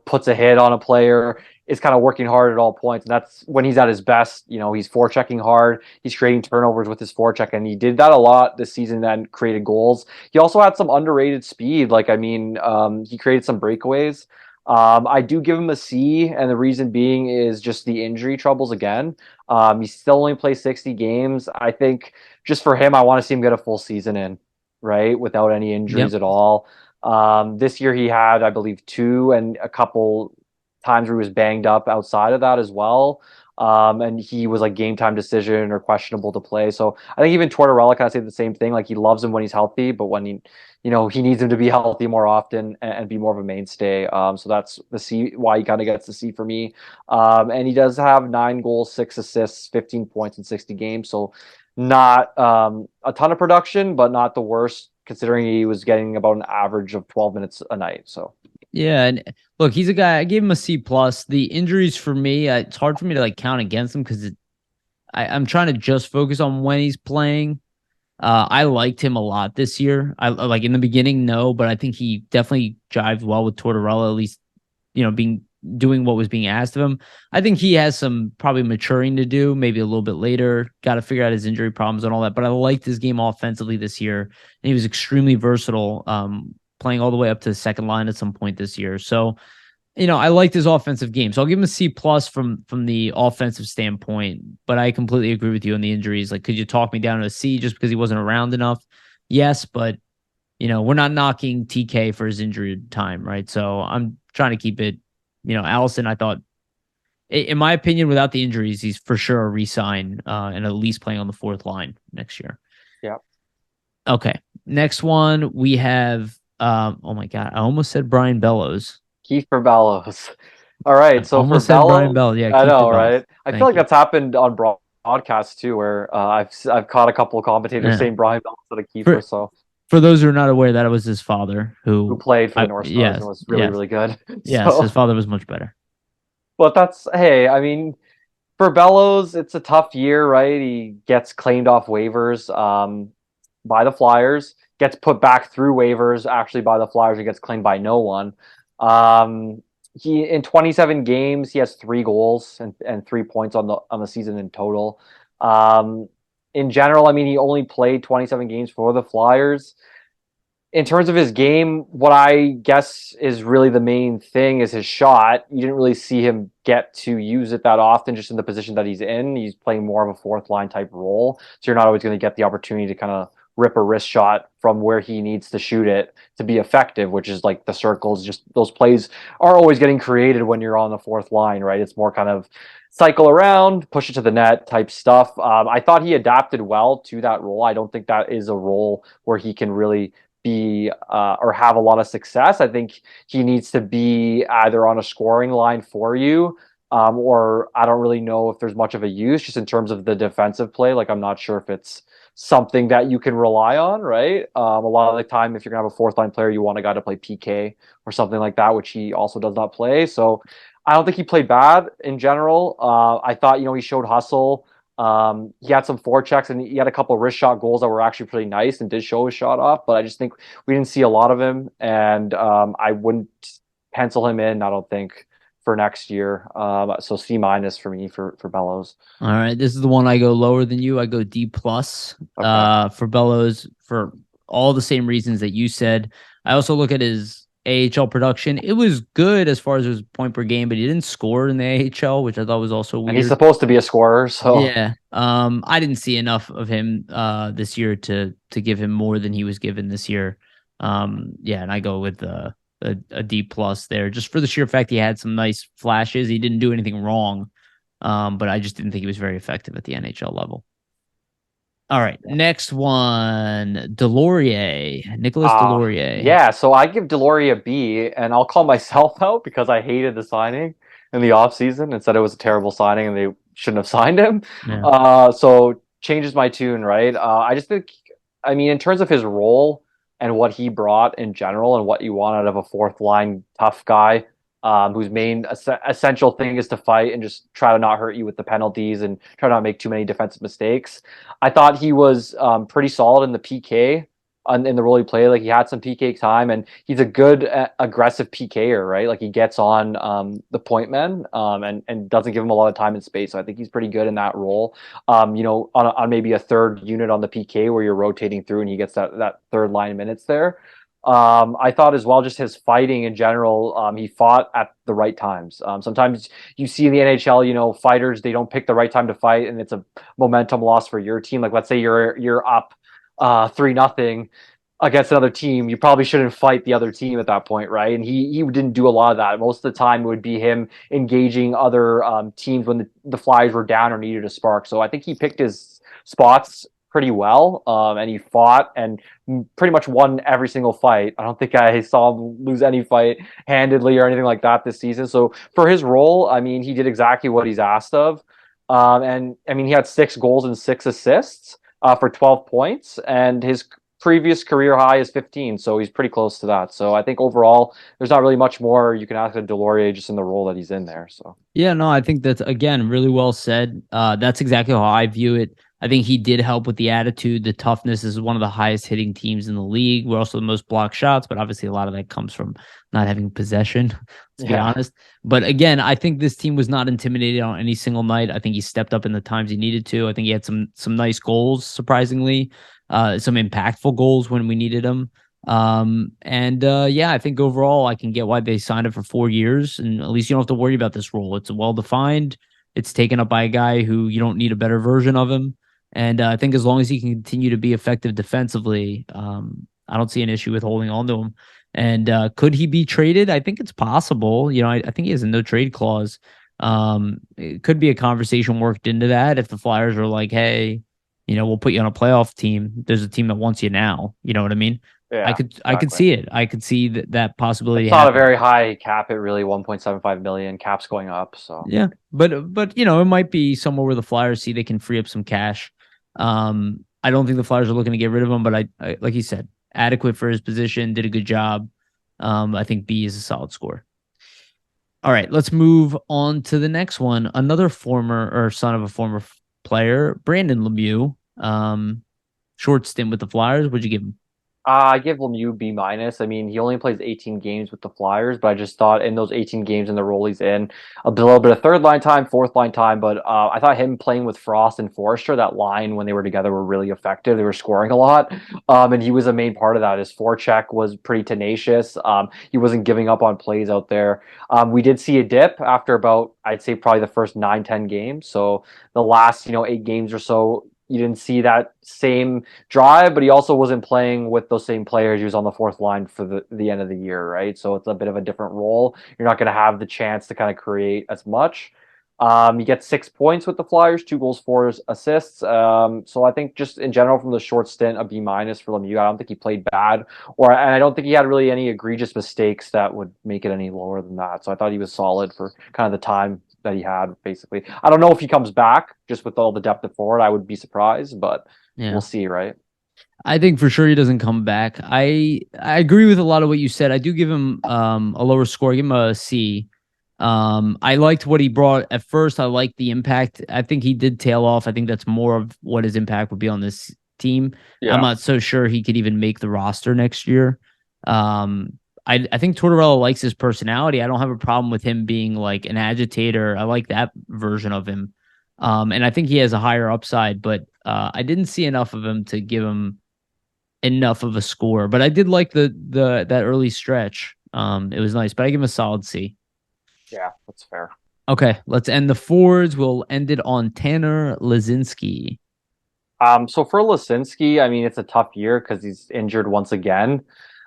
Puts a hit on a player. Is kind of working hard at all points, and that's when he's at his best. He's forechecking hard. He's creating turnovers with his forecheck, and he did that a lot this season. Then created goals. He also had some underrated speed. He created some breakaways. I do give him a C, and the reason being is just the injury troubles again. He still only plays 60 games. I think just for him, I want to see him get a full season in, right, without any injuries Yep. at all. This year he had, I believe, two and a couple times where he was banged up outside of that as well. And he was like game time decision or questionable to play. So I think even Tortorella kind of say the same thing. Like he loves him when he's healthy, but when he needs him to be healthy more often and be more of a mainstay. So that's the C, why he kind of gets the C for me. And he does have 9 goals, 6 assists, 15 points in 60 games. So not a ton of production, but not the worst considering he was getting about an average of 12 minutes a night. So. Yeah, and look, he's a guy. I gave him a C plus. The injuries for me, it's hard for me to like count against him because I'm trying to just focus on when he's playing. I liked him a lot this year. I like in the beginning, no, but I think he definitely jived well with Tortorella. At least being doing what was being asked of him. I think he has some probably maturing to do, maybe a little bit later. Got to figure out his injury problems and all that. But I liked his game offensively this year, and he was extremely versatile, playing all the way up to the second line at some point this year. So, I liked his offensive game. So I'll give him a C plus from the offensive standpoint. But I completely agree with you on the injuries. Like, could you talk me down to a C just because he wasn't around enough? Yes, but we're not knocking TK for his injury time, right? So I'm trying to keep it. Allison, I thought, in my opinion, without the injuries, he's for sure a re-sign and at least playing on the fourth line next year. Yeah. Okay. Next one we have. Oh my God, I almost said Brian Bellows. Kiefer Bellows. All right, I so for almost said Brian Bellows, Bellows. Yeah, I Kiefer know, Bellows. right? I feel Thank like you. that's happened on broadcasts too, where I've caught a couple of commentators Yeah. saying Brian Bellows to the keeper. For So for those who are not aware, that was his father who who played for the I North Stars and yes, was really yes, really good. yes, his So, father was much better. but that's hey, I mean, for Bellows, it's a tough year, right? He gets claimed off waivers by the Flyers, gets put back through waivers actually by the Flyers, and gets claimed by no one. He in 27 games, he has 3 goals and 3 points on the season in total. Um, in general, I mean, he only played 27 games for the Flyers. In terms of his game, what I guess is really the main thing is his shot. You didn't really see him get to use it that often, just in the position that he's in. He's playing more of a fourth line type role, so you're not always going to get the opportunity to kind of rip a wrist shot from where he needs to shoot it to be effective, which is like the circles. Just those plays are always getting created when you're on the fourth line, right? It's more kind of cycle around, push it to the net type stuff. I thought he adapted well to that role. I don't think that is a role where he can really be or have a lot of success. I think he needs to be either on a scoring line for you, or I don't really know if there's much of a use just in terms of the defensive play. Like, I'm not sure if it's something that you can rely on, right? A lot of the time, if you're gonna have a fourth line player, you want a guy to play PK or something like that, which he also does not play. So I don't think he played bad in general. I thought, he showed hustle. He had some forechecks and he had a couple of wrist shot goals that were actually pretty nice and did show his shot off, but I just think we didn't see a lot of him, and I wouldn't pencil him in, I don't think, for next year. So C minus for me for Bellows. All right, this is the one I go lower than you. I go D plus Okay. for Bellows for all the same reasons that you said. I also look at his AHL production. It was good as far as his point per game, but he didn't score in the AHL, which I thought was also And he's weird. supposed to be a scorer, so Yeah. I didn't see enough of him this year to give him more than he was given this year. Yeah, and I go with a D plus there, just for the sheer fact he had some nice flashes. He didn't do anything wrong. But I just didn't think he was very effective at the NHL level. All right, yeah. next one, Delorier, Nicholas Delorier. Yeah, so I give Delory a B, and I'll call myself out because I hated the signing in the offseason and said it was a terrible signing and they shouldn't have signed him. Yeah. So changes my tune, right? I just think, I mean, in terms of his role and what he brought in general and what you want out of a fourth line tough guy, whose main essential thing is to fight and just try to not hurt you with the penalties and try not to make too many defensive mistakes. I thought he was pretty solid in the PK in the role he played. Like, he had some PK time, and he's a good aggressive PKer, right? Like, he gets on the point men and doesn't give him a lot of time and space. So I think he's pretty good in that role. On maybe a third unit on the PK where you're rotating through and he gets that third line minutes there. I thought as well, just his fighting in general. He fought at the right times. Sometimes you see in the NHL, fighters, they don't pick the right time to fight, and it's a momentum loss for your team. Like, let's say you're up 3-0 against another team, you probably shouldn't fight the other team at that point, right? And he didn't do a lot of that. Most of the time, it would be him engaging other teams when the Flyers were down or needed a spark. So I think he picked his spots pretty well, and he fought and pretty much won every single fight. I don't think I saw him lose any fight handedly or anything like that this season. So for his role, I mean, he did exactly what he's asked of. And I mean, he had 6 goals and 6 assists for 12 points, and his previous career high is 15, so he's pretty close to that. So I think overall, there's not really much more you can ask of Delorier just in the role that he's in there. So Yeah, no, I think that's again really well said. That's exactly how I view it. I think he did help with the attitude. The toughness is one of the highest hitting teams in the league. We're also the most blocked shots, but obviously a lot of that comes from not having possession, let's be Yeah. honest. But again, I think this team was not intimidated on any single night. I think he stepped up in the times he needed to. I think he had some nice goals, surprisingly, some impactful goals when we needed them. Yeah, I think overall I can get why they signed it for 4 years, and at least you don't have to worry about this role. It's well defined. It's taken up by a guy who you don't need a better version of him. And I think as long as he can continue to be effective defensively, I don't see an issue with holding on to him. And could he be traded? I think it's possible. I think he has a no trade clause. It could be a conversation worked into that if the Flyers are like, hey, we'll put you on a playoff team. There's a team that wants you now. You know what I mean? I Yeah, could I could exactly. see it. I could see that possibility It's not a happening. very high cap, it really 1.75 million, cap's going up, so Yeah, but it might be somewhere where the Flyers see they can free up some cash. I don't think the Flyers are looking to get rid of him, but I like you said, adequate for his position, did a good job. I think B is a solid score. All right, let's move on to the next one. Another former or son of a former player, Brandon Lemieux. Short stint with the Flyers. Would you give him? I give Lemieux B minus. I mean, he only plays 18 games with the Flyers, but I just thought in those 18 games in the role he's in, a little bit of third line time, fourth line time. But I thought him playing with Frost and Forrester, that line when they were together, were really effective. They were scoring a lot, and he was a main part of that. His forecheck was pretty tenacious. He wasn't giving up on plays out there. We did see a dip after about, I'd say, probably the first 9, 10 games. So the last 8 games or so, you didn't see that same drive, but he also wasn't playing with those same players. He was on the fourth line for the end of the year, right? So it's a bit of a different role. You're not going to have the chance to kind of create as much. You get 6 points with the Flyers, 2 goals, 4 assists. So I think just in general from the short stint, a B minus for Lemieux. I don't think he played bad, and I don't think he had really any egregious mistakes that would make it any lower than that. So I thought he was solid for kind of the time that he had, basically. I don't know if he comes back just with all the depth at forward. I would be surprised, but we'll Yeah. see, right? I think for sure he doesn't come back. I agree with a lot of what you said. I do give him a lower score. I give him a C. I liked what he brought at first. I liked the impact. I think he did tail off. I think that's more of what his impact would be on this team. I'm Yeah. not so sure he could even make the roster next year. I think Tortorella likes his personality. I don't have a problem with him being like an agitator. I like that version of him. And I think he has a higher upside, but I didn't see enough of him to give him enough of a score. But I did like the that early stretch. It was nice, but I give him a solid C. Yeah, that's fair. Okay, let's end the forwards. We'll end it on Tanner Lazinski. So for Lisinski, I mean, it's a tough year because he's injured once again.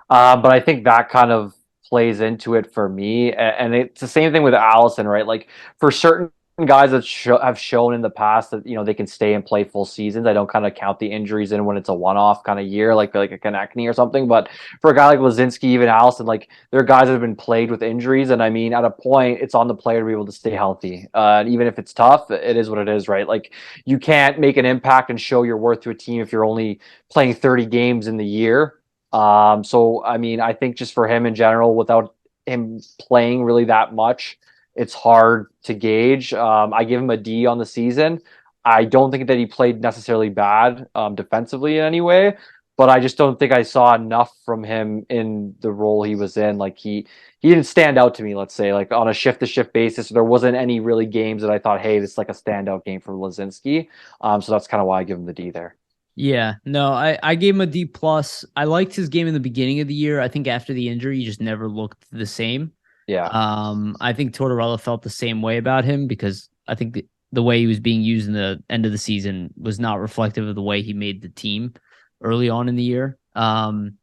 But I think that kind of plays into it for me. And it's the same thing with Allison, right? Like for certain guys that have shown in the past that they can stay and play full seasons. I don't kind of count the injuries in when it's a one-off kind of year, like a Konechny or something. But for a guy like Lazinski, even Allison, like there are guys that have been plagued with injuries, and I mean, at a point, it's on the player to be able to stay healthy. And even if it's tough, it is what it is, right? Like you can't make an impact and show your worth to a team if you're only playing 30 games in the year. So I mean, I think just for him in general, without him playing really that much, it's hard to gauge. I give him a D on the season. I don't think that he played necessarily bad defensively in any way, but I just don't think I saw enough from him in the role he was in. Like he didn't stand out to me, let's say, like on a shift to shift basis. There wasn't any really games that I thought, hey, this is like a standout game for Lazinski. So that's kind of why I give him the D there. Yeah, no, I gave him a D plus. I liked his game in the beginning of the year. I think after the injury, he just never looked the same. Yeah. I think Tortorella felt the same way about him because I think the way he was being used in the end of the season was not reflective of the way he made the team early on in the year. And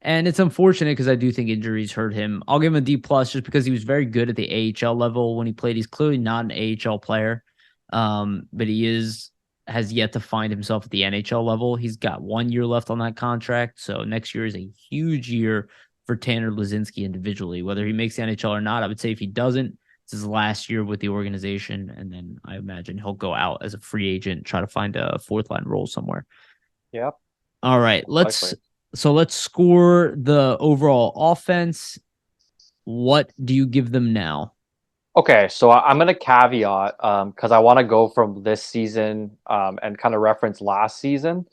it's unfortunate because I do think injuries hurt him. I'll give him a D plus just because he was very good at the AHL level when he played. He's clearly not an AHL player, but has yet to find himself at the NHL level. He's got 1 year left on that contract, so next year is a huge year for Tanner Lazinski individually. Whether he makes the NHL or not, I would say if he doesn't, it's his last year with the organization, and then I imagine he'll go out as a free agent, try to find a fourth line role somewhere. Yep. All right, let's Likely. let's score the overall offense. What do you give them now? Okay, so I'm going to caveat because I want to go from this season and kind of reference last season.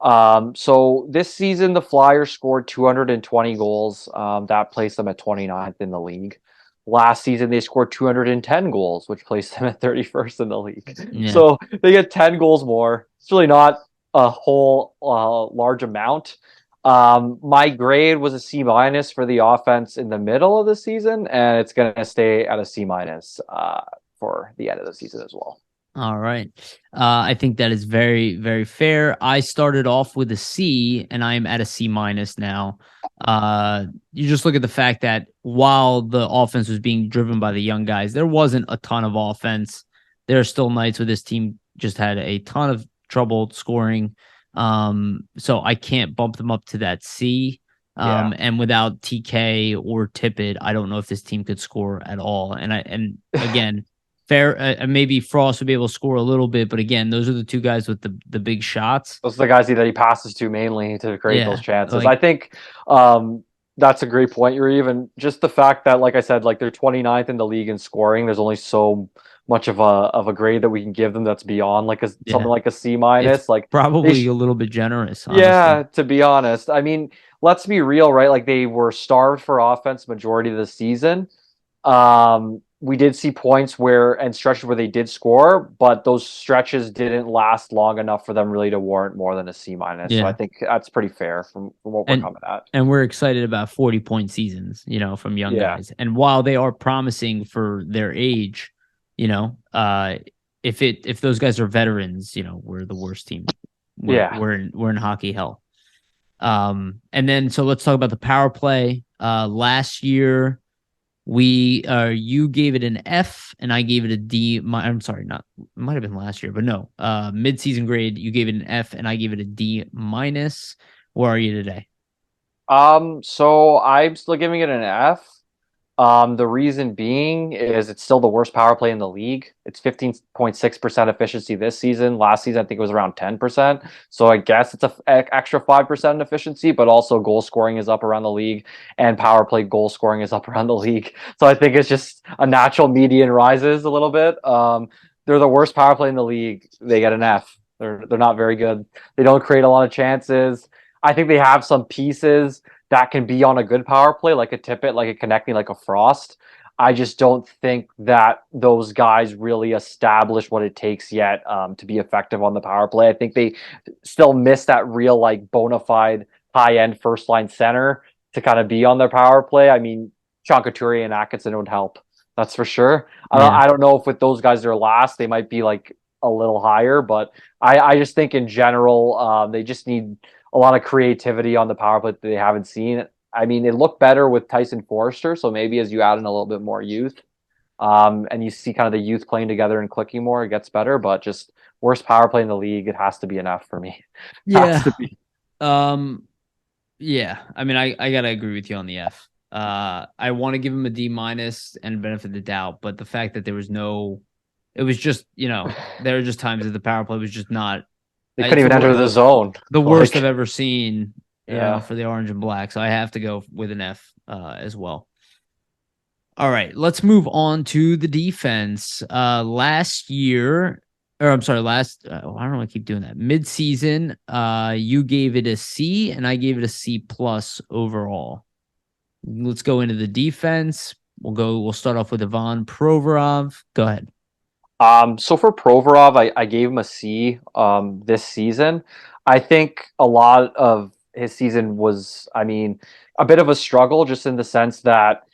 So this season, the Flyers scored 220 goals. That placed them at 29th in the league. Last season, they scored 210 goals, which placed them at 31st in the league. Yeah. So they get 10 goals more. It's really not a whole large amount. My grade was a C minus for the offense in the middle of the season, and it's going to stay at a C minus for the end of the season as well. All right. I think that is very, very fair. I started off with a C and I'm at a C minus now. You just look at the fact that while the offense was being driven by the young guys, there wasn't a ton of offense. There are still nights where this team just had a ton of trouble scoring. So I can't bump them up to that C. Yeah. And without TK or Tippett, I don't know if this team could score at all. And again, fair. Maybe Frost would be able to score a little bit, but again, those are the two guys with the big shots. Those are the guys that he passes to mainly to create those Yeah, chances. like I think that's a great point, you're even just the fact that, like I said, like they're 29th in the league in scoring. There's only so much of a grade that we can give them that's beyond like yeah, something like a C it's minus. Like they, probably a little bit generous, honestly. yeah, to be honest. I mean, let's be real, right? Like they were starved for offense majority of the season. We did see points where and stretches where they did score, but those stretches didn't last long enough for them really to warrant more than a C minus. So I Yeah, think that's pretty fair from what we're and coming at. and we're excited about 40-point seasons, from young Yeah. guys. And while they are promising for their age, you know, if those guys are veterans, we're the worst team. We're Yeah. we're in, we're in hockey hell. And then so let's talk about the power play. Last year you gave it an F and I gave it a D. I'm sorry, not might have been last year, but no. Mid-season grade, you gave it an F and I gave it a D minus. Where are you today? So I'm still giving it an F. The reason being is it's still the worst power play in the league. It's 15.6% efficiency this season. Last season, I think it was around 10%. So I guess it's a extra 5% efficiency, but also goal scoring is up around the league and power play goal scoring is up around the league. So I think it's just a natural median rises a little bit. They're the worst power play in the league. They get an F. They're not very good. They don't create a lot of chances. I think they have some pieces that can be on a good power play, like a Tippett, like a Connecting, like a Frost. I just don't think that those guys really establish what it takes yet to be effective on the power play. I think they still miss that real, like, bona fide high end first line center to kind of be on their power play. I mean, Sean Couturier and Atkinson would help. That's for sure. Yeah. I don't know if with those guys they're last, they might be like a little higher, but I just think in general they just need a lot of creativity on the power play that they haven't seen. I mean, it looked better with Tyson Forster, so maybe as you add in a little bit more youth, and you see kind of the youth playing together and clicking more, it gets better. But just worst power play in the league, it has to be an F for me. Has to Yeah. be. Um, yeah. I mean, I gotta agree with you on the F. I want to give him a D minus and benefit of the doubt, but the fact that it was just, there are just times that the power play was just not. They couldn't It's even enter the zone. the worst I've Like, ever seen, yeah. for the orange and black. So I have to go with an F as well. All right, let's move on to the defense. Last year, or I'm sorry, I don't know why I keep doing that. Mid-season, you gave it a C and I gave it a C plus overall. Let's go into the defense. We'll start off with Ivan Provorov. Go ahead. So for Provorov, I gave him a C this season. I think a lot of his season was, I mean, a bit of a struggle just in the sense that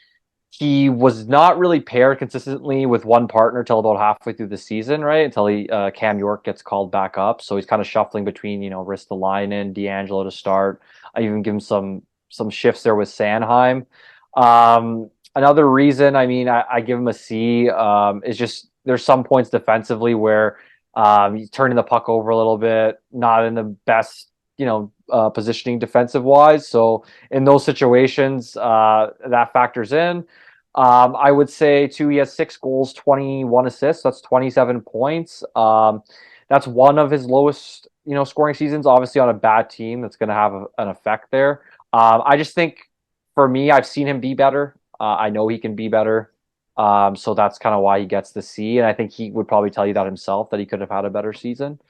he was not really paired consistently with one partner till about halfway through the season, right? Until Cam York gets called back up. So he's kind of shuffling between, Ristolainen, D'Angelo to start. I even give him some shifts there with Sanheim. Another reason, I mean, I give him a C is just there's some points defensively where he's turning the puck over a little bit, not in the best, positioning defensive wise. So in those situations, that factors in. I would say too, he has 6 goals, 21 assists. That's 27 points. That's one of his lowest, scoring seasons. Obviously, on a bad team, that's going to have an effect there. I just think for me, I've seen him be better. I know he can be better. So that's kind of why he gets the C. And I think he would probably tell you that himself, that he could have had a better season.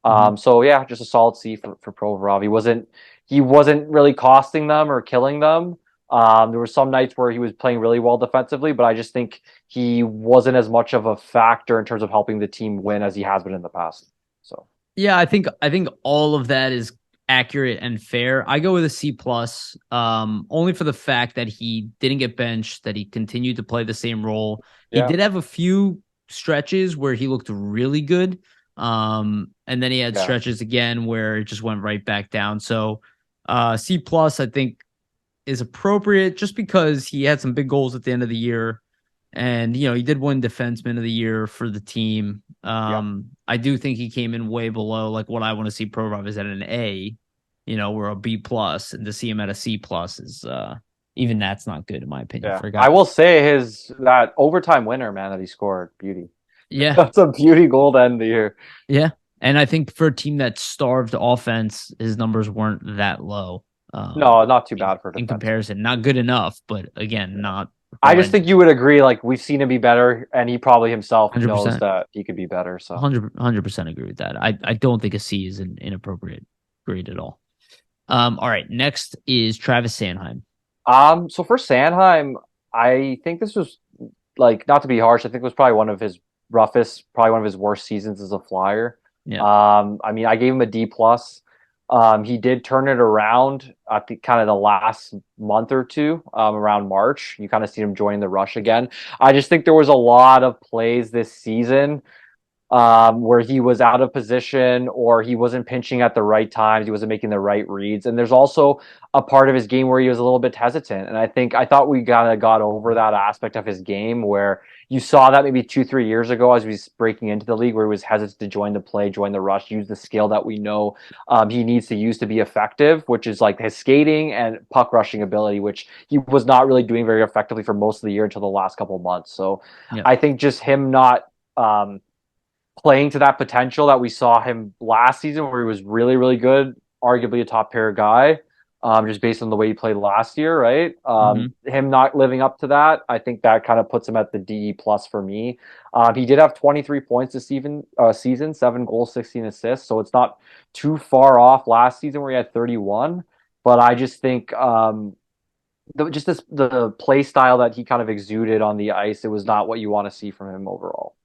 Mhm. So yeah, just a solid C for Provorov. He wasn't really costing them or killing them. There were some nights where he was playing really well defensively, but I just think he wasn't as much of a factor in terms of helping the team win as he has been in the past. So Yeah, I think all of that is accurate and fair. I go with a C plus, only for the fact that he didn't get benched, that he continued to play the same role. He yeah, did have a few stretches where he looked really good. And then he had yeah, stretches again where it just went right back down. So C plus I think is appropriate just because he had some big goals at the end of the year. And he did win defenseman of the year for the team. yeah. I do think he came in way below like what I want to see Provorov is at an A, we're a B plus, and to see him at a C plus is even that's not good in my opinion Yeah, for a guy. I will say his that overtime winner, man, that he scored, beauty. Yeah, That's a beauty goal to end the year. yeah. And I think for a team that starved offense, his numbers weren't that low. No, not too in, bad for in defenseman. comparison, not good enough, but again, Yeah. not I just think horrendous. you would agree. Like we've seen him be better, and he probably himself knows 100%. that he could be better. So, 100% agree with that. I don't think a C is an inappropriate grade at all. All right. Next is Travis Sanheim. so for Sandheim, I think this was like not to be harsh. I think it was probably one of his roughest, probably one of his worst seasons as a Flyer. Yeah. I mean, I gave him a D plus. He did turn it around at the kind of the last month or two, around March. You kind of see him joining the rush again. I just think there was a lot of plays this season where he was out of position or he wasn't pinching at the right times. He wasn't making the right reads. And there's also a part of his game where he was a little bit hesitant. And I thought we kind of got over that aspect of his game where you saw that maybe 2, 3 years ago as he was breaking into the league, where he was hesitant to join the play, join the rush, use the skill that we know he needs to use to be effective, which is like his skating and puck rushing ability, which he was not really doing very effectively for most of the year until the last couple of months. So Yeah. I think just him not playing to that potential that we saw him last season, where he was really, really good, arguably a top pair guy, just based on the way he played last year, right? Hmm. Him not living up to that, I think that kind of puts him at the DE plus for me. He did have 23 points this season, 7 goals, 16 assists, so it's not too far off last season where he had 31. But I just think the play style that he kind of exuded on the ice, it was not what you want to see from him overall.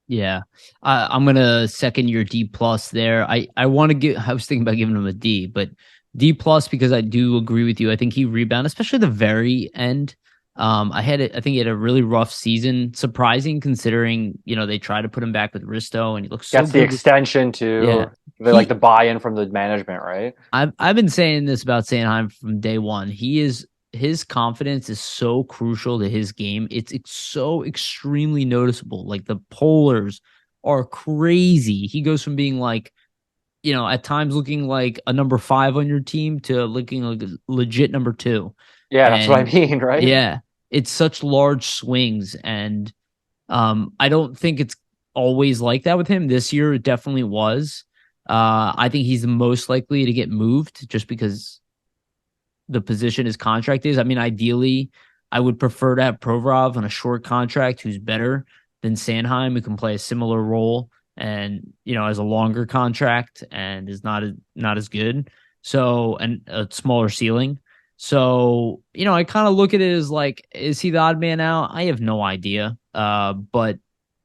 Yeah. I'm gonna second your D plus there. I want to give. I was thinking about giving him a D, but D plus because I do agree with you. I think he rebounded, especially the very end. I think he had a really rough season. Surprising considering they tried to put him back with Risto, and he looks so Gets the good. extension Yeah. too. They like the He buy-in from the management, right? I've been saying this about Sanheim from day one. His confidence is so crucial to his game. It's so extremely noticeable. Like the polars are crazy. He goes from being like, at times looking like a number five on your team to looking like a legit number two. Yeah, that's what I And mean, right? yeah, it's such large swings. And I don't think it's always like that with him. This year it definitely was. I think he's the most likely to get moved just because the position his contract is. I mean, ideally, I would prefer to have Provorov on a short contract who's better than Sanheim, who can play a similar role and has a longer contract and is not as good. So, and a smaller ceiling. So, I kind of look at it as like, is he the odd man out? I have no idea. But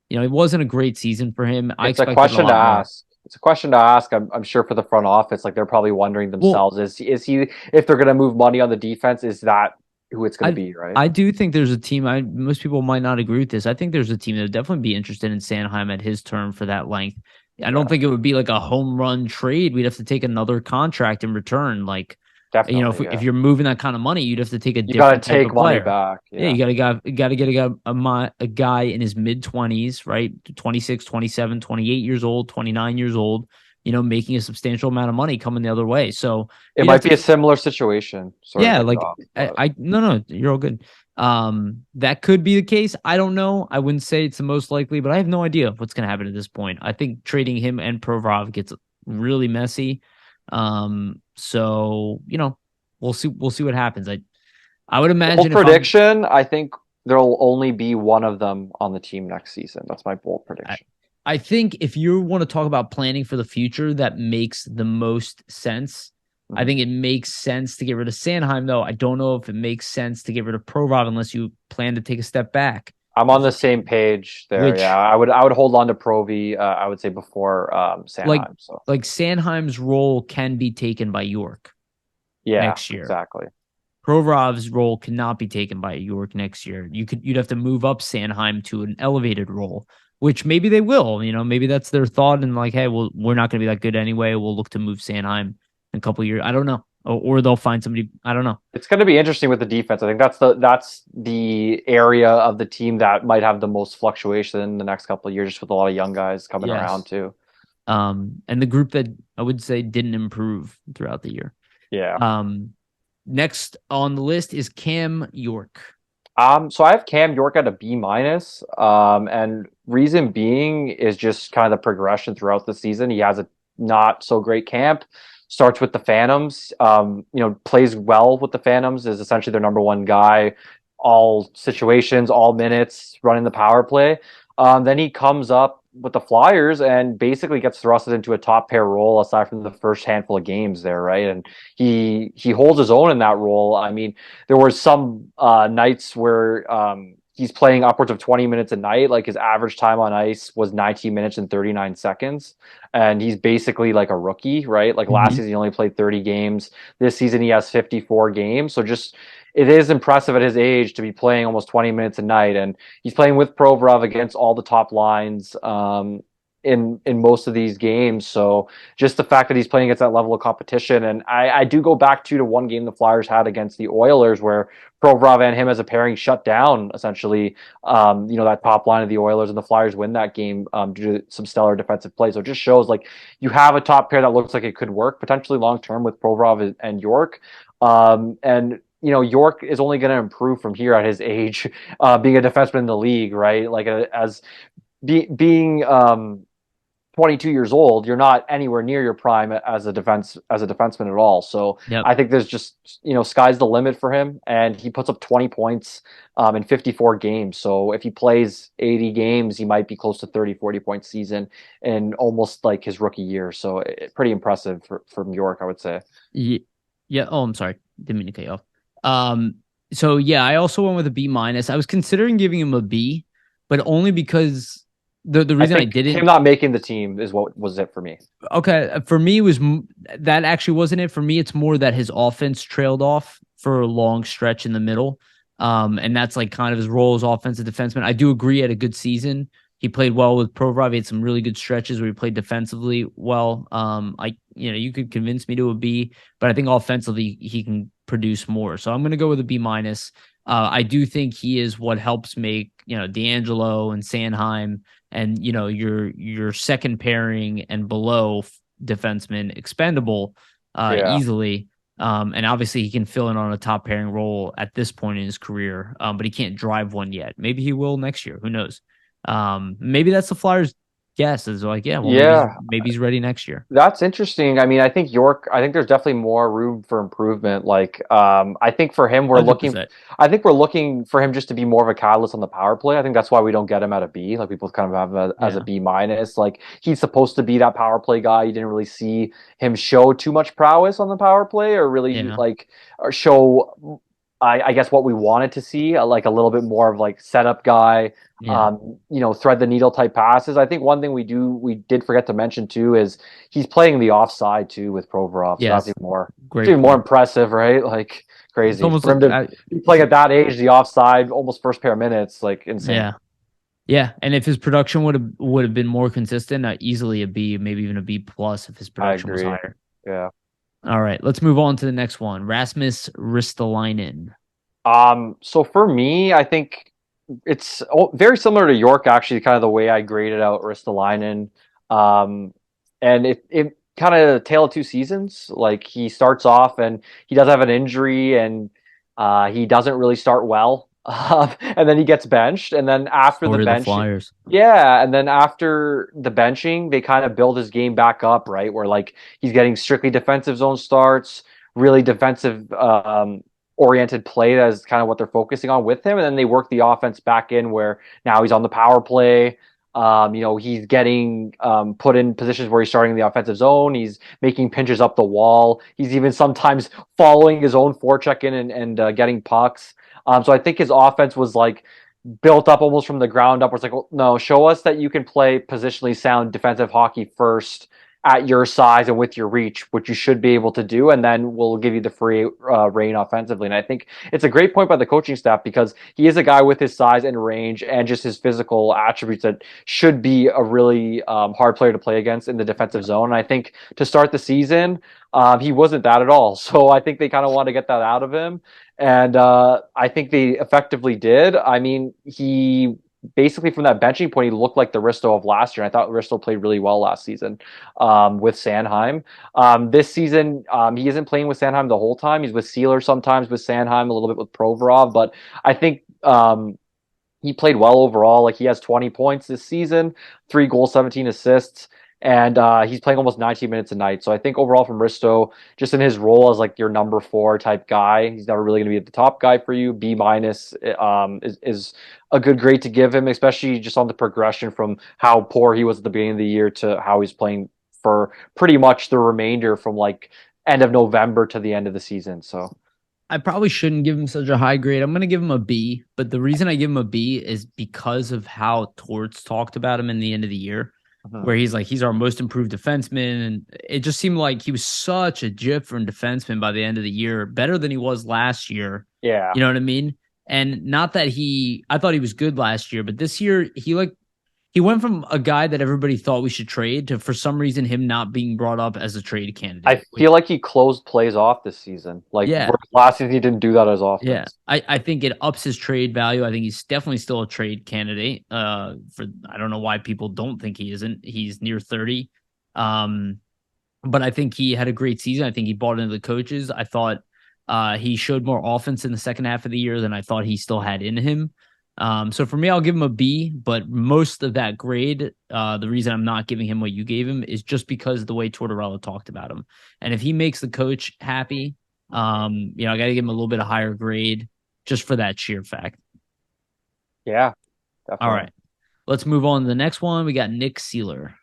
it wasn't a great season for him. I It's a expected a question to lot more. ask. It's a question to ask. I'm sure for the front office, like they're probably wondering Well, themselves, is he if they're gonna move money on the defense, is that who it's gonna I be, right? I do think there's a team. Most people might not agree with this. I think there's a team that would definitely be interested in Sanheim at his term for that length. I don't Yeah, think it would be like a home run trade. We'd have to take another contract in return. Like, definitely. if Yeah, you're moving that kind of money, you'd have to take a you gotta different type take of money player. back. Yeah, Yeah, you gotta get a guy in his mid 20s, right? 26, 27, 28 years old, 29 years old, making a substantial amount of money coming the other way. So it you'd have might be to a similar situation. Sorry to yeah, cut you like off, but no, you're all good. That could be the case. I don't know. I wouldn't say it's the most likely, but I have no idea what's going to happen at this point. I think trading him and Provorov gets really messy. So we'll see what happens. I would bold imagine if I'm prediction. I think there'll only be one of them on the team next season. That's my bold I, prediction. I think if you want to talk about planning for the future, that makes the most sense. I Mhm. think it makes sense to get rid of Sanheim, though. I don't know if it makes sense to get rid of Provorov unless you plan to take a step back I'm with on the the same team, page there. Yeah, which I would hold on to Provi. I would say before like Sanheim. So like Sanheim's role can be taken by York yeah, next year. exactly. Provorov's role cannot be taken by York next year. You'd have to move up Sanheim to an elevated role, which maybe they will. Maybe that's their thought, and like, hey, well, we're not going to be that good anyway. We'll look to move Sanheim in a couple years. I don't know, or they'll find somebody. I don't know. It's going to be interesting with the defense. I think that's the area of the team that might have the most fluctuation in the next couple of years, just with a lot of young guys coming around Yes. too. And the group that I would say didn't improve throughout the year. Yeah. Um, Next on the list is Cam York. So I have Cam York at a B minus. And reason being is just kind of the progression throughout the season. He has a not so great camp. Starts with the Phantoms. Plays well with the Phantoms. Is essentially their number one guy, all situations, all minutes, running the power play. Then he comes up with the Flyers and basically gets thrusted into a top pair role aside from the first handful of games there, right? And he holds his own in that role. I mean, there were some nights where he's playing upwards of 20 minutes a night. Like his average time on ice was 19 minutes and 39 seconds. And he's basically like a rookie, right? Like last Mhm. season, he only played 30 games. This season, he has 54 games. So just, it is impressive at his age to be playing almost 20 minutes a night. And he's playing with Provorov against all the top lines in most of these games. So just the fact that he's playing against that level of competition. And I do go back to one game the Flyers had against the Oilers where Provorov and him as a pairing shut down essentially, that top line of the Oilers, and the Flyers win that game due to some stellar defensive play. So it just shows like you have a top pair that looks like it could work potentially long term with Provorov and York. And York is only going to improve from here at his age, being a defenseman in the league, right? Like as being 22 years old, you're not anywhere near your prime as a defenseman at all. So Yep. I think there's just sky's the limit for him, and he puts up 20 points in 54 games. So if he plays 80 games, he might be close to 30, 40 point season in almost like his rookie year. So pretty impressive from York, I would say. Yeah. Yeah. Oh, I'm sorry. Didn't mean to cut you off. Um, so yeah, I also went with a B minus. I was considering giving him a B, but only because the I reason I think him didn't. not making the team is what was it for me. Okay, for me it was that actually wasn't it. For me, it's more that his offense trailed off for a long stretch in the middle. And that's like kind of his role as offensive defenseman. I do agree, at a good season. He played well with Provorov. He had some really good stretches where he played defensively well. You could convince me to a B, but I think offensively he can produce more. So I'm going to go with a B minus. I do think he is what helps make D'Angelo and Sanheim and your second pairing and below defenseman expendable Yeah. easily. And obviously he can fill in on a top pairing role at this point in his career, but he can't drive one yet. Maybe he will next year. Who knows? Maybe that's the Flyers' guess. Is like, yeah, well, Yeah. maybe he's ready next year. That's interesting. I mean, I think there's definitely more room for improvement. Like, I think for him, 100%. I think we're looking for him just to be more of a catalyst on the power play. I think that's why we don't get him at a B. Like people kind of have him as a Yeah. B minus. Like he's supposed to be that power play guy. You didn't really see him show too much prowess on the power play, or really Yeah. like or show. I guess what we wanted to see, like a little bit more of like setup guy, Yeah. thread the needle type passes. I think one thing we did forget to mention too is he's playing the offside too with Provorov, so that's Yes. it's Great even more point. impressive, right? Like It's crazy almost for him like to be playing at that age, the offside, almost first pair minutes, like insane. yeah. Yeah, and if his production would have been more consistent, easily a B, maybe even a B plus if his I production was agree. higher. Yeah. All right, let's move on to the next one. Rasmus Ristolainen. So for me, I think it's very similar to York, actually, kind of the way I graded out Ristolainen. And it kind of tale of two seasons. Like he starts off and he does have an injury and he doesn't really start well. And then he gets benched. And then after the Story of the bench, Flyers. yeah, and then after the benching, they kind of build his game back up, right? Where like he's getting strictly defensive zone starts, really defensive oriented play that is kind of what they're focusing on with him. And then they work the offense back in where now he's on the power play. He's getting put in positions where he's starting the offensive zone. He's making pinches up the wall. He's even sometimes following his own forecheck in and getting pucks. So I think his offense was like built up almost from the ground up. Where it's like, well, no, show us that you can play positionally sound defensive hockey first at your size and with your reach, which you should be able to do, and then we'll give you the free reign offensively. And I think it's a great point by the coaching staff because he is a guy with his size and range and just his physical attributes that should be a really hard player to play against in the defensive zone. And I think to start the season, he wasn't that at all. So I think they kind of want to get that out of him. And I think they effectively did. I mean, he basically from that benching point, he looked like the Risto of last year. I thought Risto played really well last season with Sanheim. This season, he isn't playing with Sanheim the whole time. He's with Sealer sometimes, with Sanheim, a little bit with Provorov. But I think he played well overall. Like he has 20 points this season, 3 goals, 17 assists. And he's playing almost 19 minutes a night. So I think overall from Risto, just in his role as like your number 4 type guy, he's never really going to be the top guy for you. B minus is a good grade to give him, especially just on the progression from how poor he was at the beginning of the year to how he's playing for pretty much the remainder from like end of November to the end of the season. So I probably shouldn't give him such a high grade. I'm going to give him a B, but the reason I give him a B is because of how Torts talked about him in the end of the year. Where he's like, he's our most improved defenseman. And it just seemed like he was such a different defenseman by the end of the year, better than he was last year. Yeah. You know what I mean? And not that I thought he was good last year, but this year he went from a guy that everybody thought we should trade to, for some reason, him not being brought up as a trade candidate. I feel like he closed plays off this season. Like yeah. last season, he didn't do that as often. Yeah, I think it ups his trade value. I think he's definitely still a trade candidate. I don't know why people don't think he isn't. He's near 30. But I think he had a great season. I think he bought into the coaches. I thought he showed more offense in the second half of the year than I thought he still had in him. So for me, I'll give him a B, but most of that grade, the reason I'm not giving him what you gave him is just because of the way Tortorella talked about him. And if he makes the coach happy, I got to give him a little bit of higher grade just for that sheer fact. Yeah, definitely. All right. Let's move on to the next one. We got Nick Sealer.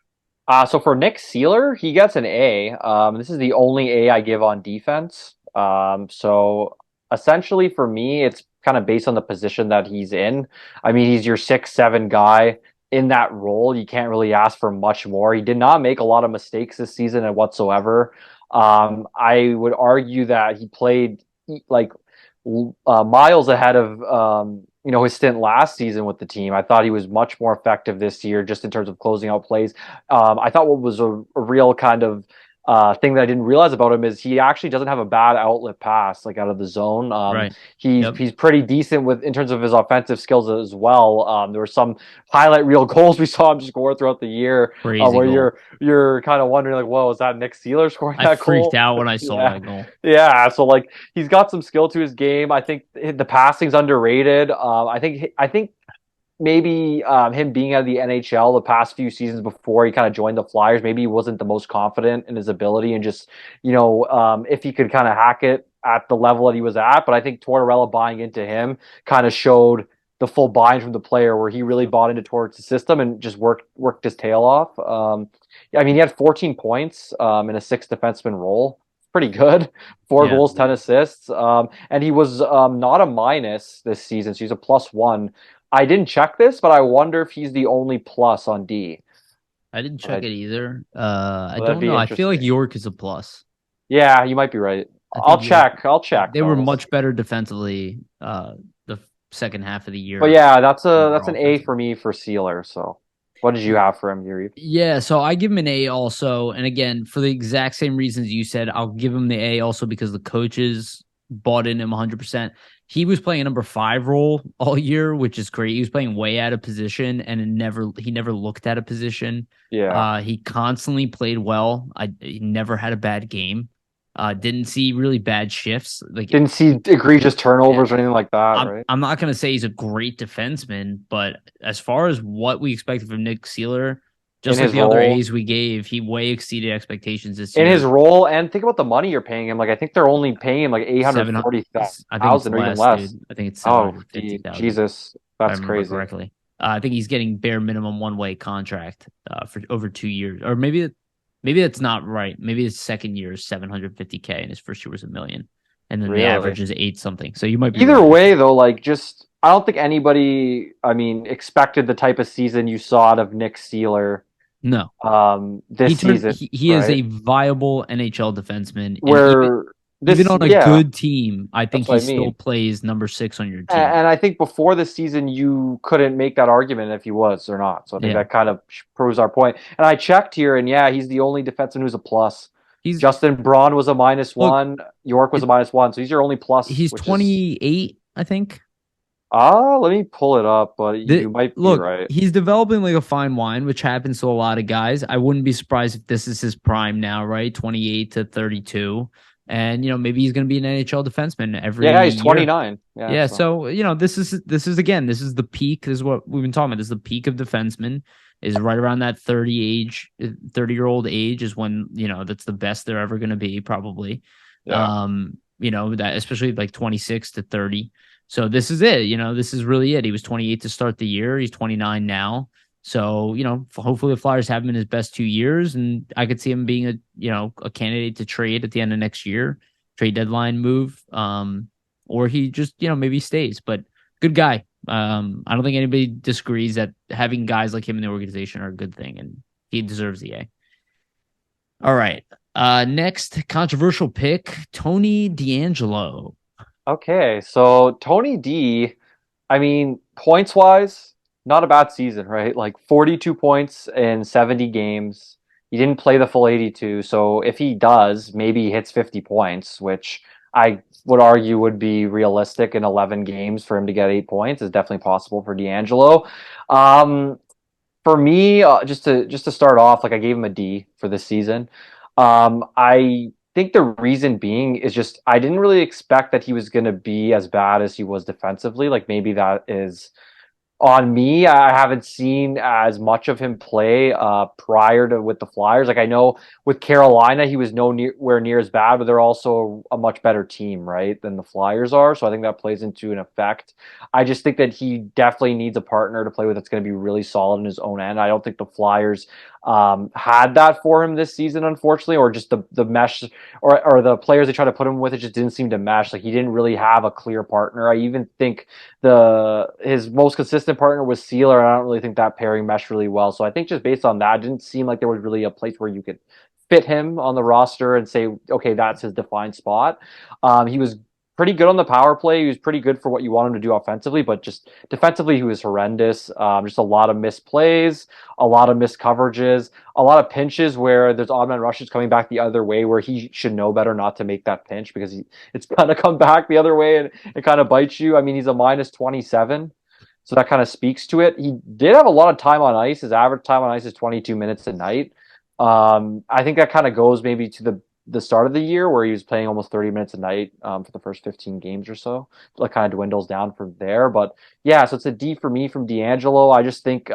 So for Nick Sealer, he gets an A. This is the only A I give on defense. So essentially for me, it's kind of based on the position that he's in. I mean, he's your 6'7" guy in that role. You can't really ask for much more. He did not make a lot of mistakes this season whatsoever. I would argue that he played like miles ahead of his stint last season with the team. I thought he was much more effective this year just in terms of closing out plays. I thought what was a real kind of thing that I didn't realize about him is he actually doesn't have a bad outlet pass like out of the zone. Right. He's pretty decent in terms of his offensive skills as well. There were some highlight reel goals we saw him score throughout the year where goal. you're kind of wondering like, whoa, is that Nick Sealer scoring that goal? I freaked out when I saw that goal. Yeah, so like he's got some skill to his game. I think the passing's underrated. I think maybe him being out of the NHL the past few seasons before he kind of joined the Flyers, maybe he wasn't the most confident in his ability and just, if he could kind of hack it at the level that he was at. But I think Tortorella buying into him kind of showed the full buy-in from the player where he really bought into Torts' system and just worked his tail off. I mean, he had 14 points in a 6 defenseman role. Pretty good. 4 goals, 10 assists. And he was not a minus this season, so he's a +1. I didn't check this, but I wonder if he's the only plus on D. I didn't check it either. I don't know. I feel like York is a plus. Yeah, you might be right. I'll check. They were much better defensively the second half of the year. But yeah, that's an A for me for Sealer. So what did you have for him, Yariv? Yeah, so I give him an A also. And again, for the exact same reasons you said, I'll give him the A also because the coaches bought in him 100%. He was playing a number 5 role all year, which is great. He was playing way out of position, and he never looked at a position. Yeah. He constantly played well. He never had a bad game. Didn't see really bad shifts. Like didn't see egregious turnovers or anything like that, right? I'm not going to say he's a great defenseman, but as far as what we expected from Nick Sealer, in Just like his the other role. A's we gave, he way exceeded expectations this In his year. role, and think about the money you're paying him. Like I think they're only paying him like eight hundred 700. forty I think it's thousand or even less, less. dude. I think it's Oh, 750,000. Jesus, If I that's remember crazy. correctly. I think he's getting bare minimum one-way contract for over 2 years, or maybe that's not right. Maybe his second year is 750K, and his first year was 1 million, and then the Really. average is eight something. So you might be Either right. way, though, like just I don't think anybody, I mean, expected the type of season you saw out of Nick Sealer No, this season, he is right? a viable NHL defenseman, and Where even this, on a yeah, good team, I think that's what he I still mean. plays number six on your team. And I think before the season, you couldn't make that argument if he was or not. So I think Yeah, that kind of proves our point. And I checked here, and yeah, he's the only defenseman who's a plus. he's Justin Braun was a minus look. one. York was a It, minus one. So he's your only plus, he's which is 28, I think. let me pull it up, but The you might be look, right. he's developing like a fine wine, which happens to a lot of guys. I wouldn't be surprised if this is his prime now, right? 28 to 32. And maybe he's going to be an NHL defenseman every Yeah, he's year. 29. Yeah, Yeah, so so this is again, this is the peak. This is what we've been talking about. This is the peak of defenseman. Is right around that 30-year-old age is when, that's the best they're ever going to be, probably. yeah. That especially like 26 to 30. So this is it. This is really it. He was 28 to start the year. He's 29 now. So, hopefully the Flyers have him in his best 2 years, and I could see him being a candidate to trade at the end of next year, trade deadline move. Or he just, maybe stays. But good guy. I don't think anybody disagrees that having guys like him in the organization are a good thing, and he deserves the A. All right. Next controversial pick, Tony DeAngelo. Okay, so Tony D, I mean, points wise, not a bad season, right? Like 42 points in 70 games. He didn't play the full 82, so if he does, maybe he hits 50 points, which I would argue would be realistic in 11 games for him to get 8 points is definitely possible for D'Angelo. Um, for me, just to start off, like I gave him a D for this season. I think the reason being is just I didn't really expect that he was going to be as bad as he was defensively. Like maybe that is on me. I haven't seen as much of him play prior to with the Flyers. Like I know with Carolina, he was nowhere near as bad, but they're also a much better team, right, than the Flyers are. So I think that plays into an effect. I just think that he definitely needs a partner to play with that's going to be really solid in his own end. I don't think the Flyers had that for him this season, unfortunately, or just the mesh or the players they try to put him with, it just didn't seem to mesh. Like he didn't really have a clear partner. I even think his most consistent partner was Sealer. I don't really think that pairing meshed really well. So I think just based on that, it didn't seem like there was really a place where you could fit him on the roster and say, okay, that's his defined spot. He was pretty good on the power play. He was pretty good for what you want him to do offensively, but just defensively, he was horrendous. Just a lot of missed plays, a lot of missed coverages, a lot of pinches where there's odd man rushes coming back the other way where he should know better not to make that pinch because it's going to come back the other way and it kind of bites you. I mean, he's a minus 27. So that kind of speaks to it. He did have a lot of time on ice. His average time on ice is 22 minutes a night. I think that kind of goes maybe to the start of the year where he was playing almost 30 minutes a night for the first 15 games or so. It kind of dwindles down from there. But yeah, so it's a D for me from D'Angelo. I just think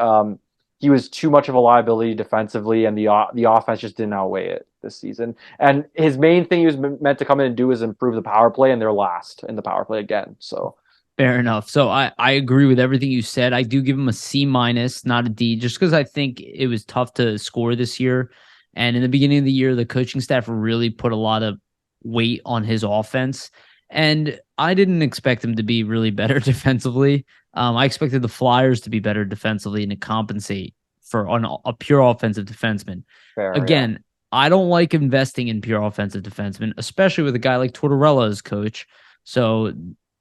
he was too much of a liability defensively, and the offense just didn't outweigh it this season. And his main thing he was meant to come in and do is improve the power play, and they're last in the power play again. So Fair enough. So I agree with everything you said. I do give him a C minus, not a D, just because I think it was tough to score this year. And in the beginning of the year, the coaching staff really put a lot of weight on his offense. And I didn't expect him to be really better defensively. I expected the Flyers to be better defensively and to compensate for on a pure offensive defenseman. fair, yeah. Again, I don't like investing in pure offensive defensemen, especially with a guy like Tortorella as coach. So,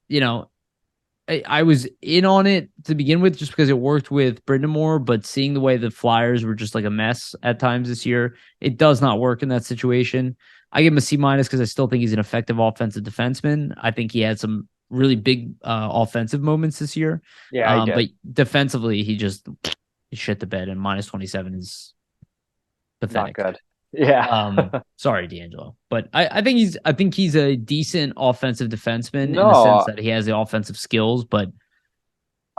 you know, I was in on it to begin with just because it worked with Brindamore, but seeing the way the Flyers were just like a mess at times this year, it does not work in that situation. I give him a C minus because I still think he's an effective offensive defenseman. I think he had some really big offensive moments this year. Yeah, I But did. defensively, he shit the bed, and minus 27 is Not pathetic. good. Yeah. Sorry, D'Angelo, but I think he's a decent offensive defenseman in the sense No, that he has the offensive skills, but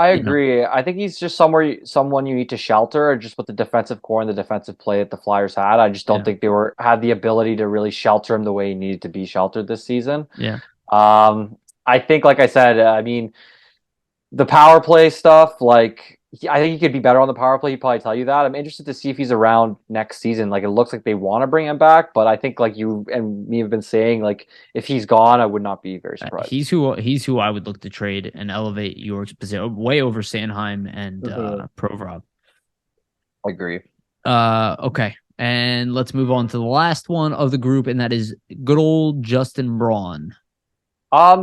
I You know, agree. I think he's just someone you need to shelter, just with the defensive core and the defensive play that the Flyers had. I just don't yeah, think they had the ability to really shelter him the way he needed to be sheltered this season. yeah. I think, like I said, I mean, the power play stuff, like I think he could be better on the power play. He'd probably tell you that. I'm interested to see if he's around next season. Like it looks like they want to bring him back, but I think like you and me have been saying, like if he's gone, I would not be very surprised. He's who I would look to trade and elevate York's position way over Sanheim and Mhm. Provorov. I agree. Okay. And let's move on to the last one of the group, and that is good old Justin Braun.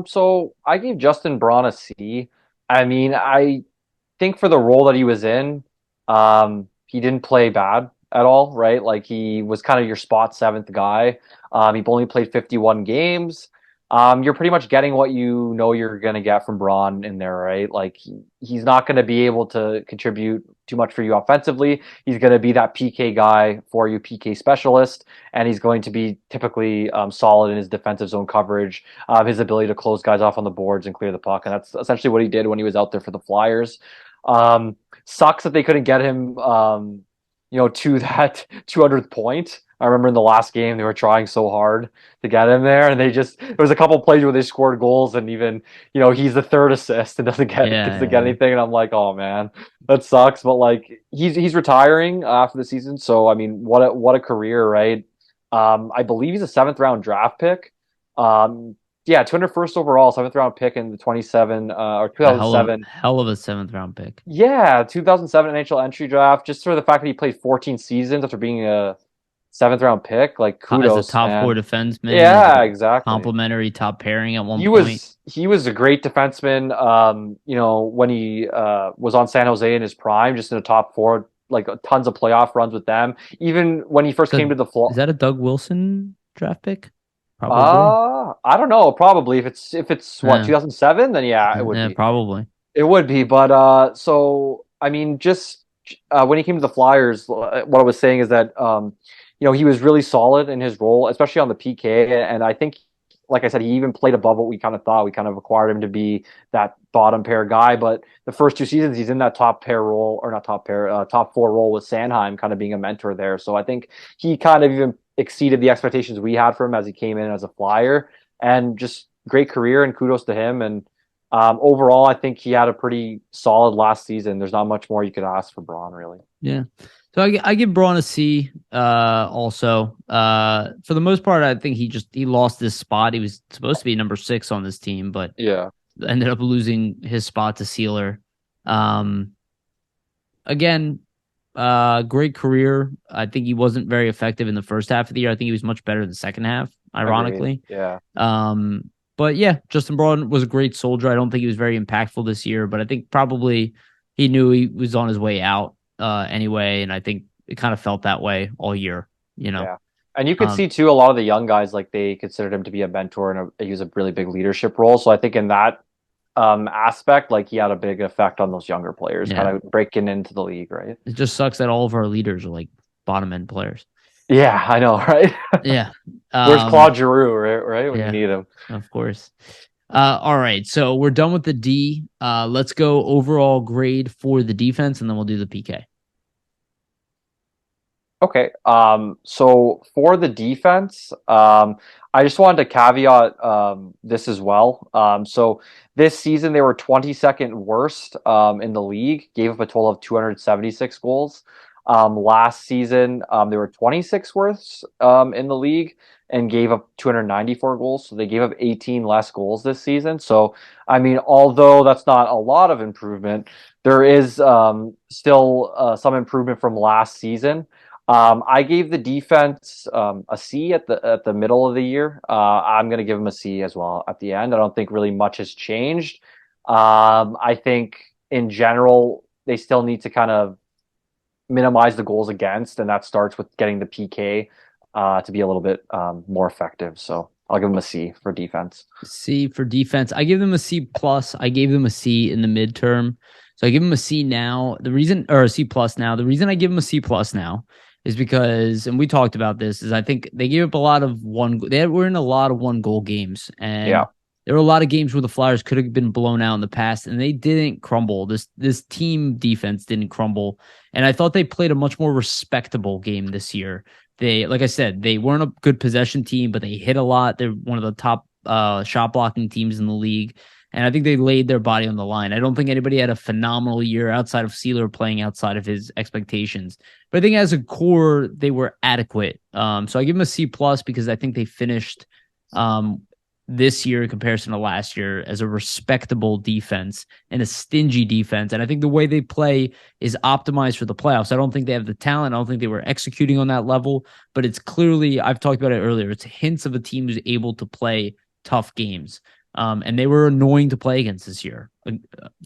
So I gave Justin Braun a C. I mean, I think for the role that he was in, he didn't play bad at all, right? Like he was kind of your spot seventh guy. He only played 51 games. You're pretty much getting what you know you're gonna get from Braun in there, right? Like he's not gonna be able to contribute too much for you offensively. He's gonna be that PK guy for you, PK specialist, and he's going to be typically solid in his defensive zone coverage, his ability to close guys off on the boards and clear the puck, and that's essentially what he did when he was out there for the Flyers. Sucks that they couldn't get him, to that 200th point. I remember in the last game they were trying so hard to get him there, and there was a couple plays where they scored goals, and even he's the third assist and doesn't get Yeah. anything, and I'm like, oh man, that sucks. But like he's retiring after the season, so I mean, what a career, right? I believe he's a seventh round draft pick. Yeah, 201st overall, seventh round pick in the 27 or A hell of 2007. hell of a seventh round pick. Yeah, 2007 NHL entry draft. Just for the fact that he played 14 seasons after being a seventh round pick, like As a kudos, top four man. defenseman, as Yeah, a exactly. complimentary top pairing at one He point. was he was a great defenseman. When he was on San Jose in his prime, just in the top four, like tons of playoff runs with them. Even when he first So came to the is Fl that a Doug Wilson draft pick? Probably. I don't know. Probably if it's what Yeah, 2007, then yeah, it would yeah, be. probably. It would be, but so I mean, just when he came to the Flyers, what I was saying is that he was really solid in his role, especially on the PK, and I think, like I said, he even played above what we kind of thought. We kind of acquired him to be that bottom pair guy, but the first two seasons he's in that top pair role, or not top pair, top four role with Sanheim, kind of being a mentor there. So I think he kind of even exceeded the expectations we had for him as he came in as a Flyer, and just great career, and kudos to him. And overall, I think he had a pretty solid last season. There's not much more you could ask for Braun, really. Yeah. So I give Braun a C. Also, for the most part, I think he lost this spot. He was supposed to be number 6 on this team, but Yeah, ended up losing his spot to Sealer. Um, Again, great career. I think he wasn't very effective in the first half of the year. I think he was much better in the second half, agreed. ironically. Yeah, But yeah, Justin Braun was a great soldier. I don't think he was very impactful this year, but I think probably he knew he was on his way out anyway, and I think it kind of felt that way all year, you know. yeah. And you could Um, see too a lot of the young guys, like they considered him to be a mentor, and he was a really big leadership role. So I think in that aspect, like he had a big effect on those younger players, kind yeah, of breaking into the league, right? it just sucks that all of our leaders are like bottom end players. Yeah, I know, right? Yeah. Where's Claude Giroux, right? When you Yeah, need him. of course. All right, so we're done with the D. Let's go overall grade for the defense, and then we'll do the PK. Okay. So for the defense, I just wanted to caveat this as well. So this season they were 22nd worst in the league, gave up a total of 276 goals. Last season, they were 26th worst in the league and gave up 294 goals. So they gave up 18 less goals this season. So I mean, although that's not a lot of improvement, there is still some improvement from last season. I gave the defense a C at the middle of the year. I'm going to give them a C as well at the end. I don't think really much has changed. I think in general they still need to kind of minimize the goals against, and that starts with getting the PK to be a little bit more effective. So I'll give them a C for defense. C for defense. I give them a C plus. I gave them a C in the midterm. So I give them a C now. The reason, or a C plus now, the reason I give them a C plus now is because, and we talked about this, is I think they gave up a lot of they were in a lot of 1 goal games. And Yeah, there were a lot of games where the Flyers could have been blown out in the past, and they didn't crumble. This team defense didn't crumble, and I thought they played a much more respectable game this year. They, like I said, they weren't a good possession team, but they hit a lot. They're one of the top shot blocking teams in the league. And I think they laid their body on the line. I don't think anybody had a phenomenal year outside of Sealer playing outside of his expectations. But I think as a core, they were adequate. So I give them a C plus because I think they finished this year in comparison to last year as a respectable defense and a stingy defense. And I think the way they play is optimized for the playoffs. I don't think they have the talent. I don't think they were executing on that level, but it's clearly, I've talked about it earlier, it's hints of a team who's able to play tough games. And they were annoying to play against this year.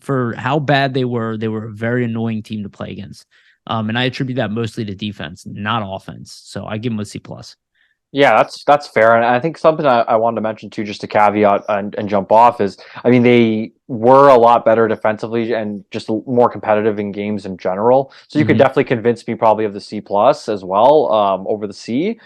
For how bad they were a very annoying team to play against. And I attribute that mostly to defense, not offense. So I give them a C plus. Yeah, that's fair. And I think something I wanted to mention too, just to caveat and jump off is, I mean, they were a lot better defensively and just more competitive in games in general. So you could definitely convince me probably of the C plus as well, over the C.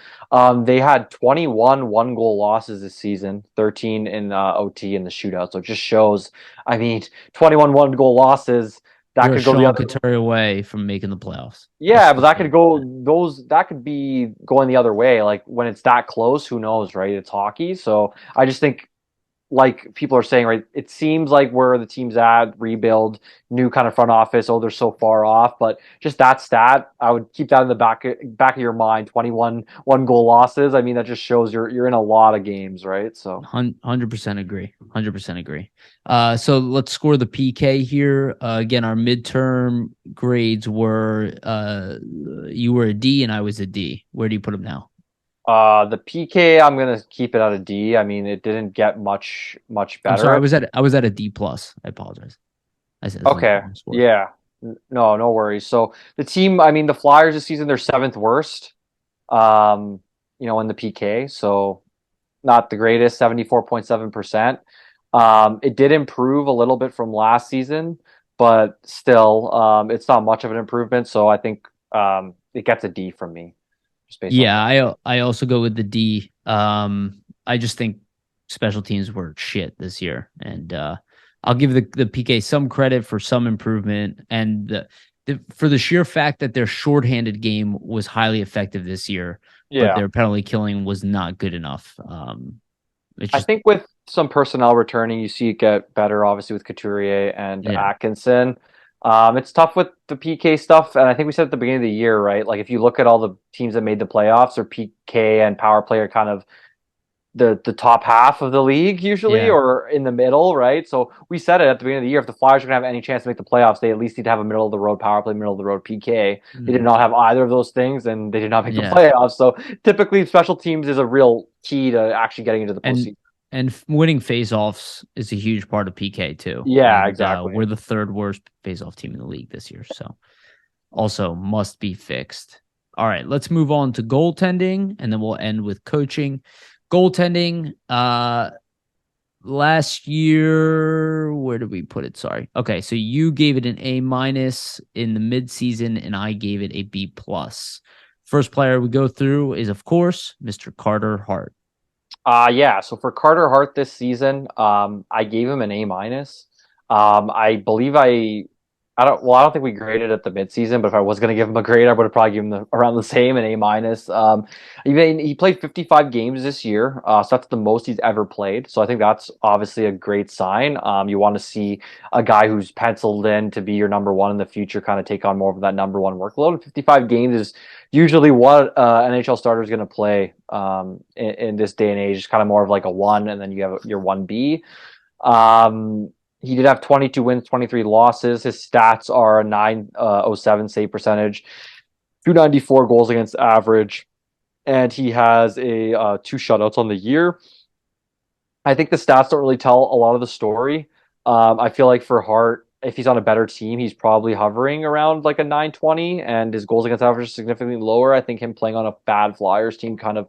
They had 21 one-goal losses this season, 13 in OT in the shootout. So it just shows, I mean, 21 one-goal losses. That You're could go the Sean other. Couturier away from making the playoffs. Yeah, but that could go that could be going the other way. Like when it's that close, who knows, right? It's hockey. So I just think, like people are saying, right, it seems like where the team's at, rebuild, new kind of front office, oh, they're so far off. But just that stat, I would keep that in the back of your mind. 21 one-goal losses. I mean, that just shows you're in a lot of games, right? So 100% agree. 100% agree. So let's score the PK here. Again, our midterm grades were you were a D and I was a D. Where do you put them now? the PK, I'm gonna keep it at a D. I mean, it didn't get much I'm sorry, better. I was at a D plus. I apologize. I said that's Okay, wrong score. yeah, no worries. So the team, I mean, the Flyers this season, they're seventh worst. Um, in the PK, so not the greatest, 74.7%. It did improve a little bit from last season, but still, it's not much of an improvement. So I think it gets a D from me, just based on Yeah, that. I also go with the D. I just think special teams were shit this year, and I'll give the PK some credit for some improvement, and for the sheer fact that their shorthanded game was highly effective this year, but Yeah. their penalty killing was not good enough. It's I just think with some personnel returning, you see it get better, obviously, with Couturier and yeah, Atkinson. It's tough with the PK stuff, and I think we said at the beginning of the year, right? Like if you look at all the teams that made the playoffs, or PK and power play are kind of the top half of the league usually, yeah. or in the middle, right? So we said it at the beginning of the year, if the Flyers are gonna have any chance to make the playoffs, they at least need to have a middle of the road power play, middle of the road PK. They did Mhm. not have either of those things, and they did not make the Yeah. playoffs. So typically, special teams is a real key to actually getting into the And postseason. winning faceoffs is a huge part of PK too. Yeah, And exactly. we're the third worst faceoff team in the league this year. So also must be fixed. All right, let's move on to goaltending and then we'll end with coaching. Goaltending, last year, where did we put it? Sorry. Okay, so you gave it an A minus in the midseason and I gave it a B plus. First player we go through is of course Mr. Carter Hart. Yeah. So for Carter Hart this season, I gave him an A minus. I believe I don't think we graded at the midseason, but if I was going to give him a grade, I would have probably given him around the same, an A minus. He played 55 games this year, so that's the most he's ever played. So I think that's obviously a great sign. You want to see a guy who's penciled in to be your number one in the future, kind of take on more of that number one workload. 55 games is usually what NHL starter is going to play in this day and age. It's kind of more of like a one, and then you have your 1B. He did have 22 wins, 23 losses. His stats are a 907 save percentage, 294 goals against average, and he has a two shutouts on the year. I think the stats don't really tell a lot of the story. I feel like for Hart, if he's on a better team, he's probably hovering around like a 920, and his goals against average is significantly lower. I think him playing on a bad Flyers team kind of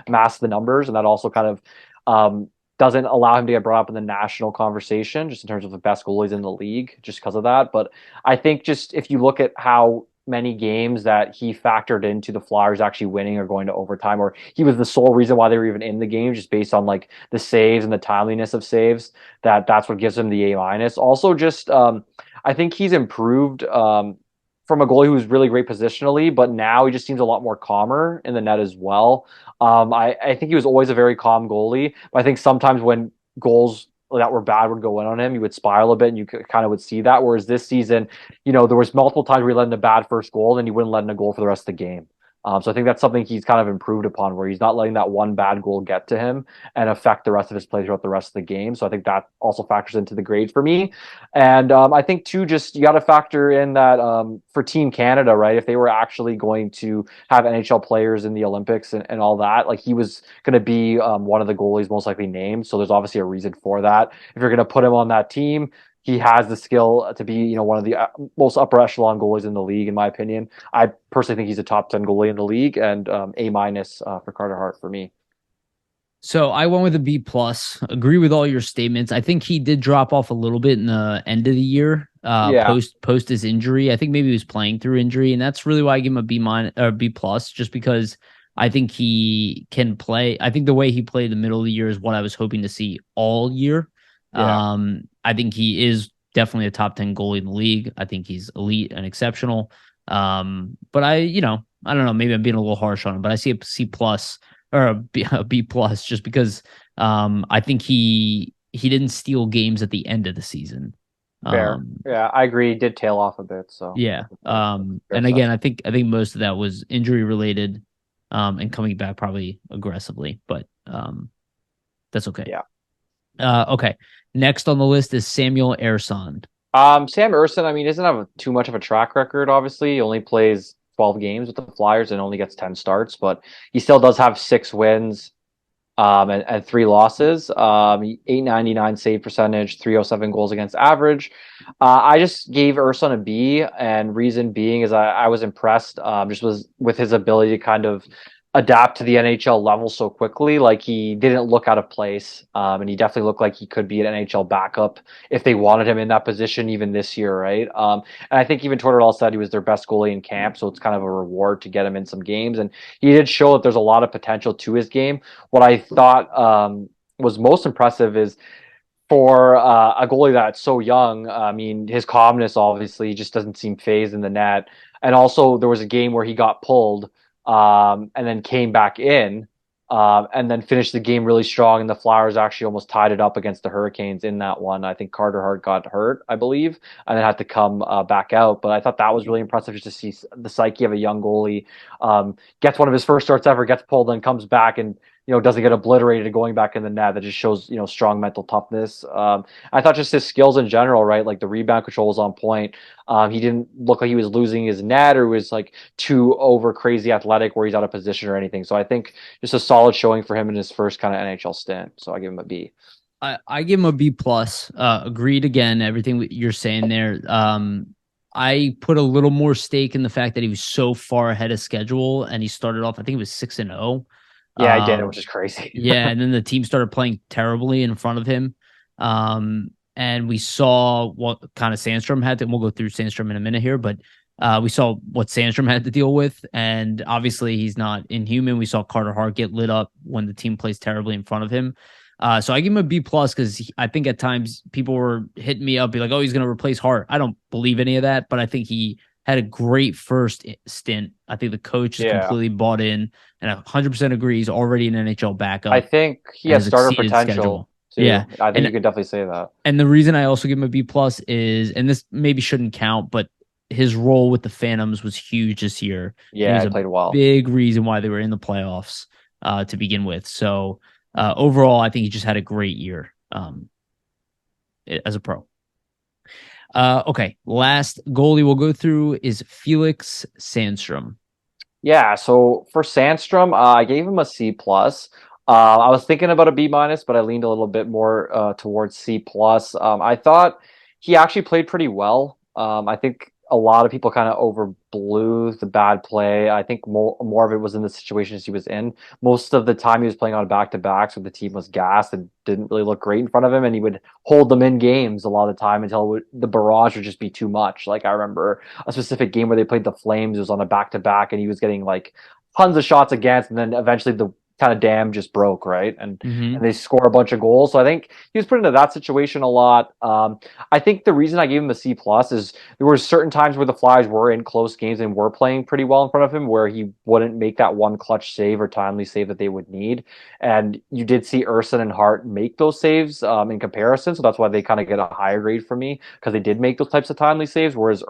mask the numbers, and that also kind of doesn't allow him to get brought up in the national conversation, just in terms of the best goalies in the league, just because of that. But I think just if you look at how many games that he factored into the Flyers actually winning or going to overtime, or he was the sole reason why they were even in the game, just based on like the saves and the timeliness of saves. That's what gives him the A minus. Also, just I think he's improved from a goalie who was really great positionally, but now he just seems a lot more calmer in the net as well. I think he was always a very calm goalie, but I think sometimes when goals that were bad would go in on him, you would spiral a bit, and you kind of would see that. Whereas this season, there was multiple times where he let in a bad first goal, and he wouldn't let in a goal for the rest of the game. So I think that's something he's kind of improved upon, where he's not letting that one bad goal get to him and affect the rest of his play throughout the rest of the game. So I think that also factors into the grade for me. And I think too, just you got to factor in that for Team Canada, right? If they were actually going to have NHL players in the Olympics and all that, like he was going to be one of the goalies most likely named. So there's obviously a reason for that. If you're going to put him on that team, he has the skill to be, one of the most upper echelon goalies in the league, in my opinion. I personally think he's a top 10 goalie in the league, and A minus for Carter Hart for me. So I went with a B plus. Agree with all your statements. I think he did drop off a little bit in the end of the year, Yeah, post his injury. I think maybe he was playing through injury, and that's really why I give him a B minus or B plus, just because I think he can play. I think the way he played the middle of the year is what I was hoping to see all year. yeah, I think he is definitely a top 10 goalie in the league. I think he's elite and exceptional. But I don't know, maybe I'm being a little harsh on him, but I see a C plus or a B plus just because I think he didn't steal games at the end of the season. fair. Yeah, I agree. He did tail off a bit, so Yeah. fair And again, assessment. I think most of that was injury related, and coming back probably aggressively, but that's okay. Yeah. Okay. Next on the list is Samuel Ersan. Sam Urson, I mean, doesn't have too much of a track record, obviously. He only plays 12 games with the Flyers and only gets 10 starts, but he still does have 6 wins and 3 losses. 899 save percentage, 307 goals against average. I just gave Urson a B, and reason being is I was impressed just with his ability to kind of adapt to the NHL level so quickly. Like he didn't look out of place, and he definitely looked like he could be an NHL backup if they wanted him in that position even this year, right? And I think even Tortorella said he was their best goalie in camp, so it's kind of a reward to get him in some games. And he did show that there's a lot of potential to his game. What I thought was most impressive is for a goalie that's so young. I mean, his calmness obviously just doesn't seem phased in the net. And also, there was a game where he got pulled and then came back in and then finished the game really strong. And the Flyers actually almost tied it up against the Hurricanes in that one. I think Carter Hart got hurt, I believe, and then had to come back out. But I thought that was really impressive just to see the psyche of a young goalie. Gets one of his first starts ever, gets pulled, and comes back and doesn't get obliterated going back in the net. That just shows, strong mental toughness. I thought just his skills in general, right? Like the rebound control was on point. He didn't look like he was losing his net or was like too over crazy athletic where he's out of position or anything. So I think just a solid showing for him in his first kind of NHL stint. So I give him a B. I give him a B plus. Agreed again, everything you're saying there. I put a little more stake in the fact that he was so far ahead of schedule and he started off, I think it was 6-0. Yeah, I did, which is crazy. Yeah, and then the team started playing terribly in front of him. And we saw what kind of Sandstrom had to, and we'll go through Sandstrom in a minute here, but we saw what Sandstrom had to deal with. And obviously he's not inhuman. We saw Carter Hart get lit up when the team plays terribly in front of him. So I give him a B plus because I think at times people were hitting me up, be like, oh, he's going to replace Hart. I don't believe any of that, but I think he had a great first stint. I think the coach is completely bought in and 100% agree. He's already an NHL backup. I think he has starter potential too. Yeah. I think you could definitely say that. And the reason I also give him a B plus is, and this maybe shouldn't count, but his role with the Phantoms was huge this year. Yeah, he played well. Big reason why they were in the playoffs to begin with. So overall, I think he just had a great year as a pro. Okay, last goalie we'll go through is Felix Sandstrom. Yeah, so for Sandstrom, I gave him a C plus. I was thinking about a B minus, but I leaned a little bit more towards C plus. I thought he actually played pretty well. I think a lot of people kind of overblew the bad play. I think more of it was in the situations he was in. Most of the time he was playing on back-to-backs where the team was gassed and didn't really look great in front of him, and he would hold them in games a lot of the time until the barrage would just be too much. Like I remember a specific game where they played the Flames. It was on a back-to-back, and he was getting like tons of shots against, and then eventually the kind of dam just broke, right? And Hmm. they score a bunch of goals. So I think he was put into that situation a lot. I think the reason I gave him a C plus is there were certain times where the Flyers were in close games and were playing pretty well in front of him, where he wouldn't make that one clutch save or timely save that they would need. And you did see Urson and Hart make those saves in comparison, so that's why they kind of get a higher grade for me because they did make those types of timely saves. Whereas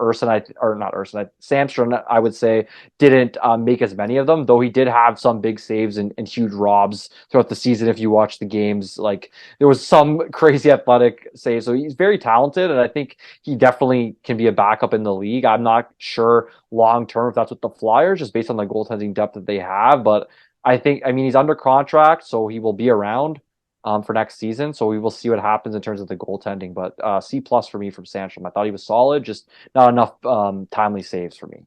Samstrom, I would say didn't make as many of them, though he did have some big saves and huge robs throughout the season. If you watch the games, like there was some crazy athletic saves, so he's very talented, and I think he definitely can be a backup in the league. I'm not sure long term if that's what the Flyers, just based on the goaltending depth that they have, but I mean, he's under contract, so he will be around for next season. So we will see what happens in terms of the goaltending. But C plus for me from Sandstrom. I thought he was solid, just not enough timely saves for me.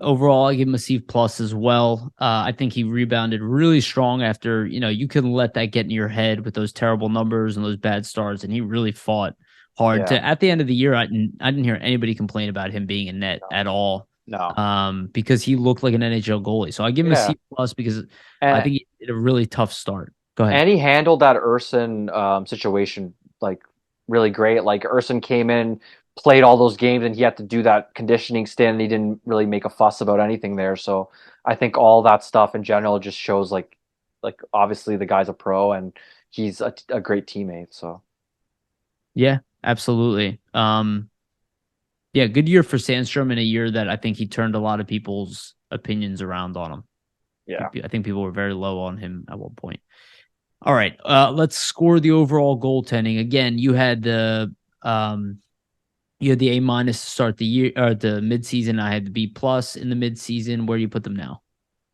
Overall, I give him a C plus as well. I think he rebounded really strong after, you can let that get in your head with those terrible numbers and those bad starts. And he really fought hard Yeah. to, at the end of the year, I didn't hear anybody complain about him being in net No. at all. No. Because he looked like an NHL goalie. So I give him a Yeah. C plus because I And think he did a really tough start. Go ahead. and he handled that Urson situation like really great. Like Urson came in, played all those games, and he had to do that conditioning stint. And he didn't really make a fuss about anything there. So I think all that stuff in general just shows like obviously the guy's a pro and he's a great teammate. So Yeah, absolutely. Yeah, good year for Sandstrom in a year that I think he turned a lot of people's opinions around on him. yeah. I think people were very low on him at one point. All right, let's score the overall goaltending. Again, um you had the A minus to start the year or the midseason. I had the B plus in the midseason. Where do you put them now?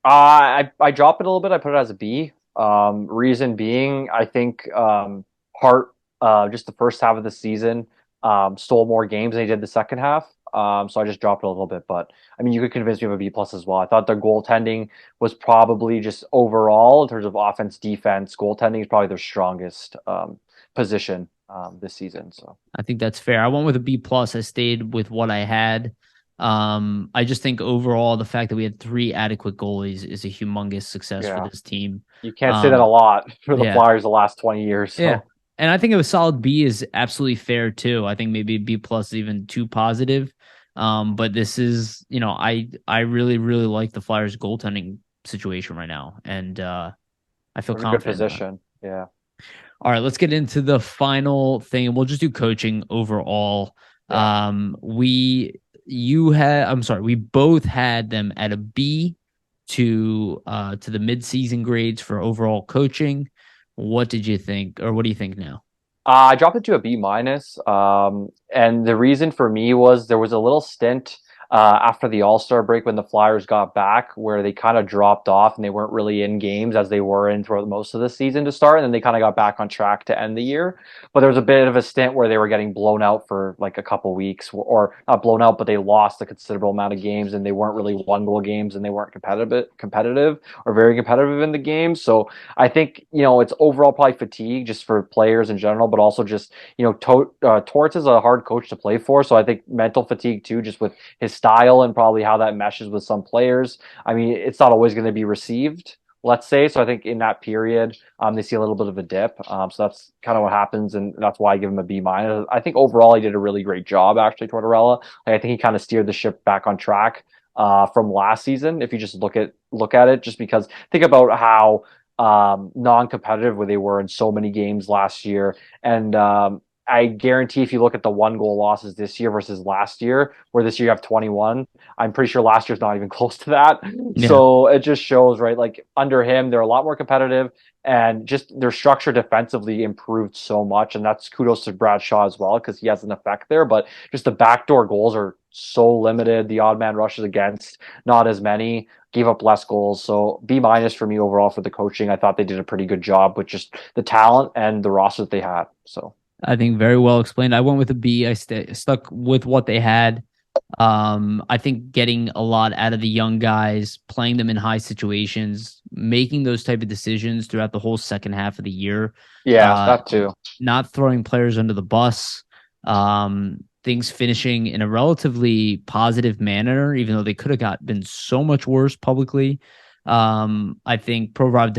I drop it a little bit. I put it as a B. Reason being, I think Hart just the first half of the season stole more games than he did the second half. So I just dropped it a little bit. But I mean, you could convince me of a B plus as well. I thought their goaltending was probably just overall in terms of offense, defense, goaltending is probably their strongest position this season. So I think that's fair. I went with a B plus. I stayed with what I had. I just think overall the fact that we had three adequate goalies is a humongous success for yeah, this team. you can't say that a Um, lot for the yeah, Flyers the last 20 years. yeah. So And I think a solid B is absolutely fair too. I think maybe B plus is even too positive. But this is, I really, really like the Flyers goaltending situation right now. And I feel we're in a good confident in that. position. Yeah. All right, let's get into the final thing. We'll just do coaching overall. Yeah. We both had them at a B to the midseason grades for overall coaching. What did you think, or what do you think now? I dropped it to a B minus. And the reason for me was there was a little stint after the All-Star break when the Flyers got back where they kind of dropped off and they weren't really in games as they were in throughout most of the season to start. And then they kind of got back on track to end the year. But there was a bit of a stint where they were getting blown out for like a couple weeks, or not blown out, but they lost a considerable amount of games and they weren't really one goal games and they weren't competitive or very competitive in the game. So I think, it's overall probably fatigue just for players in general, but also just, Torts is a hard coach to play for. So I think mental fatigue too, just with his style and probably how that meshes with some players. I mean, it's not always going to be received, let's say. So I think in that period, they see a little bit of a dip. So that's kind of what happens. And that's why I give him a B minus. I think overall he did a really great job, actually, Tortorella. Like, I think he kind of steered the ship back on track from last season. If you just look at it, just because think about how non-competitive where they were in so many games last year. And I guarantee if you look at the one goal losses this year versus last year, where this year you have 21, I'm pretty sure last year's not even close to that. Yeah, So it just shows, right? Like under him, they're a lot more competitive and just their structure defensively improved so much. And that's kudos to Brad Shaw as well, because he has an effect there. But just the backdoor goals are so limited. The odd man rushes against, not as many, gave up less goals. So B minus for me overall for the coaching. I thought they did a pretty good job with just the talent and the roster that they had. So I think very well explained. I went with a B. Stuck with what they had. I think getting a lot out of the young guys, playing them in high situations, making those type of decisions throughout the whole second half of the year, Yeah, uh, that too. not throwing players under the bus, things finishing in a relatively positive manner, even though they could have been so much worse publicly. I think Tortorella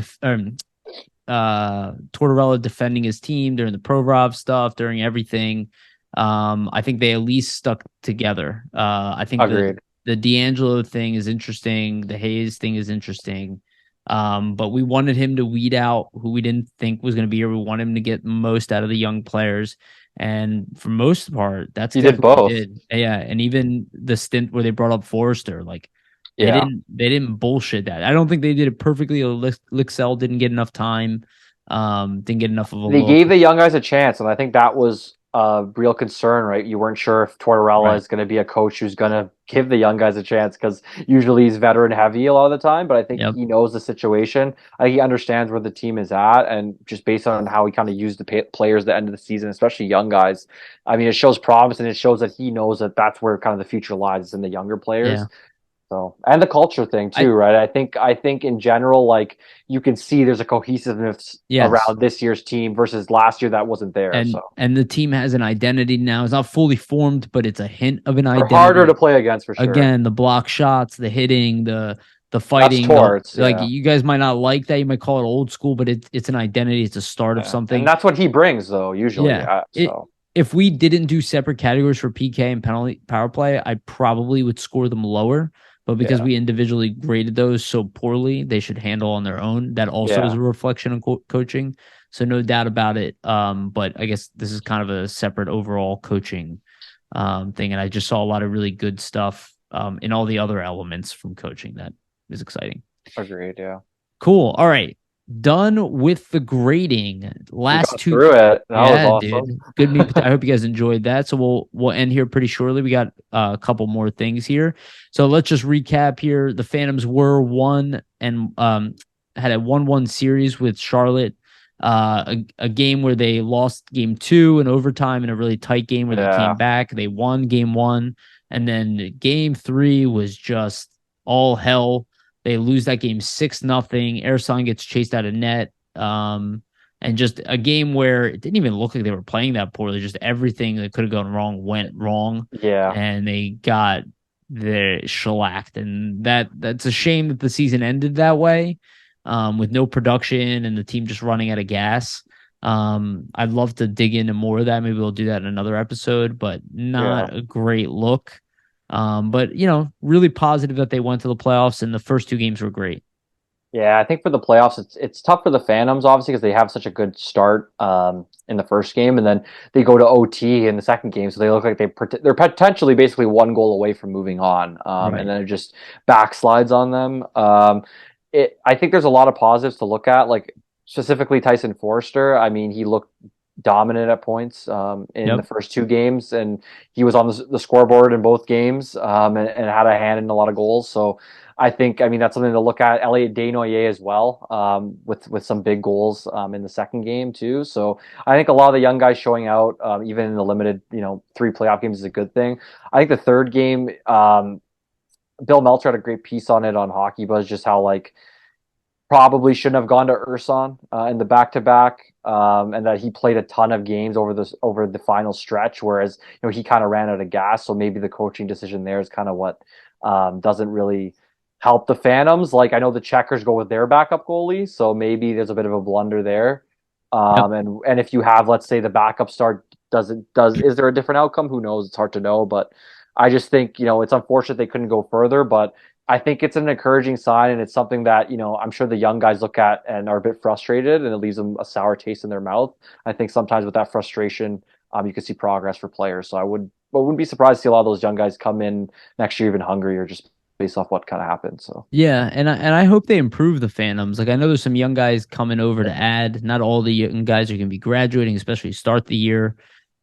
defending his team during the Provorov stuff, during everything. I think they at least stuck together. I think Agreed. the D'Angelo thing is interesting. The Hayes thing is interesting. But we wanted him to weed out who we didn't think was going to be here. We wanted him to get most out of the young players. And for most part, that's You did exactly what he both. did. Yeah. And even the stint where they brought up Forrester, like Yeah. they didn't bullshit that. I don't think they did it perfectly. Lixell didn't get enough time. Didn't get enough of a They look. gave the young guys a chance, and I think that was a real concern, right? You weren't sure if Tortorella Right. is going to be a coach who's going to give the young guys a chance because usually he's veteran heavy a lot of the time. But I think Yep. he knows the situation. I think he understands where the team is at, and just based on how he kind of used the players at the end of the season, especially young guys. I mean, it shows promise, and it shows that he knows that that's where kind of the future lies is in the younger Yeah. players. So, and the culture thing I too, right? I think in general, like you can see there's a cohesiveness yes. around this year's team versus last year that wasn't there. So And the team has an identity now. It's not fully formed, but it's a hint of an they're harder to identity. play against for sure. Again, the block shots, the hitting, the That's fighting, the Torts, like yeah. you guys might not like that. You might call it old school, but it's an identity. It's a start of Yeah. And something. that's what he brings though, usually. Yeah. It So if we didn't do separate categories for PK and penalty power play, I probably would score them lower. But because yeah. we individually graded those so poorly, they should handle on their own. That also is Yeah. a reflection of coaching. So no doubt about it. But I guess this is kind of a separate overall coaching thing. And I just saw a lot of really good stuff in all the other elements from coaching that is exciting. Agreed, yeah. Cool. All right. Done with the grading. We Last got two. through it. That was Yeah, awesome. dude. Good meet. I hope you guys enjoyed that. So we'll end here pretty shortly. We got a couple more things here. So let's just recap here. The Phantoms were one and had a 1-1 series with Charlotte. A game where they lost game two in overtime in a really tight game where they came Yeah. back. They won game one. And then game three was just all hell. They lose that game 6-0. Ersan gets chased out of net. And just a game where it didn't even look like they were playing that poorly. Just everything that could have gone wrong went wrong, Yeah. and they got the shellacked. And that's a shame that the season ended that way, with no production and the team just running out of gas. I'd love to dig into more of that. Maybe we'll do that in another episode, but Yeah. not a great look. But really positive that they went to the playoffs, and the first two games were great. Yeah, I think for the playoffs, it's tough for the Phantoms, obviously, because they have such a good start in the first game, and then they go to OT in the second game, so they look like they're potentially basically one goal away from moving on, and Right. then it just backslides on them. I think there's a lot of positives to look at, like specifically Tyson Forster. I mean, he looked dominant at points in the Yep. first two games, and he was on the scoreboard in both games and had a hand in a lot of goals. So I mean, that's something to look at. Elliot Desnoyers as well, with some big goals in the second game too. So I think a lot of the young guys showing out, even in the limited, three playoff games, is a good thing. I think the third game, Bill Meltzer had a great piece on it on Hockey Buzz, just how like probably shouldn't have gone to Urson in the back to back, and that he played a ton of games over the final stretch, whereas he kind of ran out of gas. So maybe the coaching decision there is kind of what doesn't really help the Phantoms. Like I know the Checkers go with their backup goalie, so maybe there's a bit of a blunder there. Yep. And if you have, let's say, the backup start, is there a different outcome? Who knows? It's hard to know, but I just think it's unfortunate they couldn't go further, but I think it's an encouraging sign, and it's something that I'm sure the young guys look at and are a bit frustrated, and it leaves them a sour taste in their mouth. I think sometimes with that frustration, you can see progress for players. So wouldn't be surprised to see a lot of those young guys come in next year even hungrier, just based off what kind of happened. So Yeah, and I hope they improve the Phantoms. Like I know there's some young guys coming over to add. Not all the young guys are going to be graduating, especially start the year.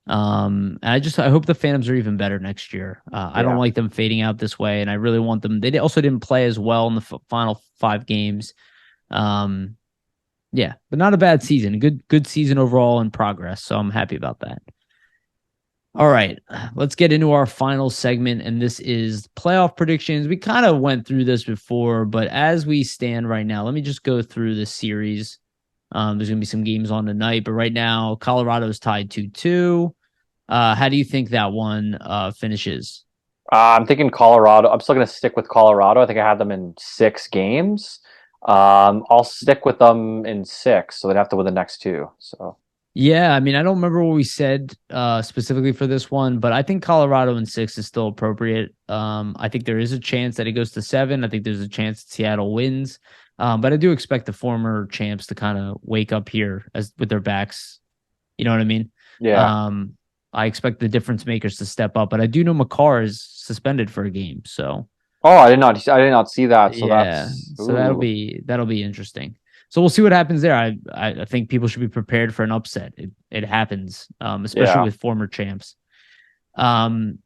And I hope the Phantoms are even better next year. I don't yeah, like them fading out this way, and I really want them. They also didn't play as well in the final five games. Um, yeah, but not a bad season. Good season overall in progress. So I'm happy about that. All right, let's get into our final segment, and this is playoff predictions. We kind of went through this before, but as we stand right now, let me just go through the series. There's going to be some games on tonight, but right now, Colorado's tied 2-2. How do you think that one finishes? I'm thinking Colorado. I'm still going to stick with Colorado. I think I had them in 6 games. I'll stick with them in 6, so they'd have to win the next two. So Yeah, I mean, I don't remember what we said specifically for this one, but I think Colorado in 6 is still appropriate. I think there is a chance that it goes to 7. I think there's a chance that Seattle wins. But I do expect the former champs to kind of wake up here as with their backs. You know what I mean? yeah. Um, I expect the difference makers to step up, but I do know McCarr is suspended for a game. So Oh, I did not see that. So yeah, that's so that'll be interesting. So we'll see what happens there. I think people should be prepared for an upset. It happens, especially yeah. with former champs. Um,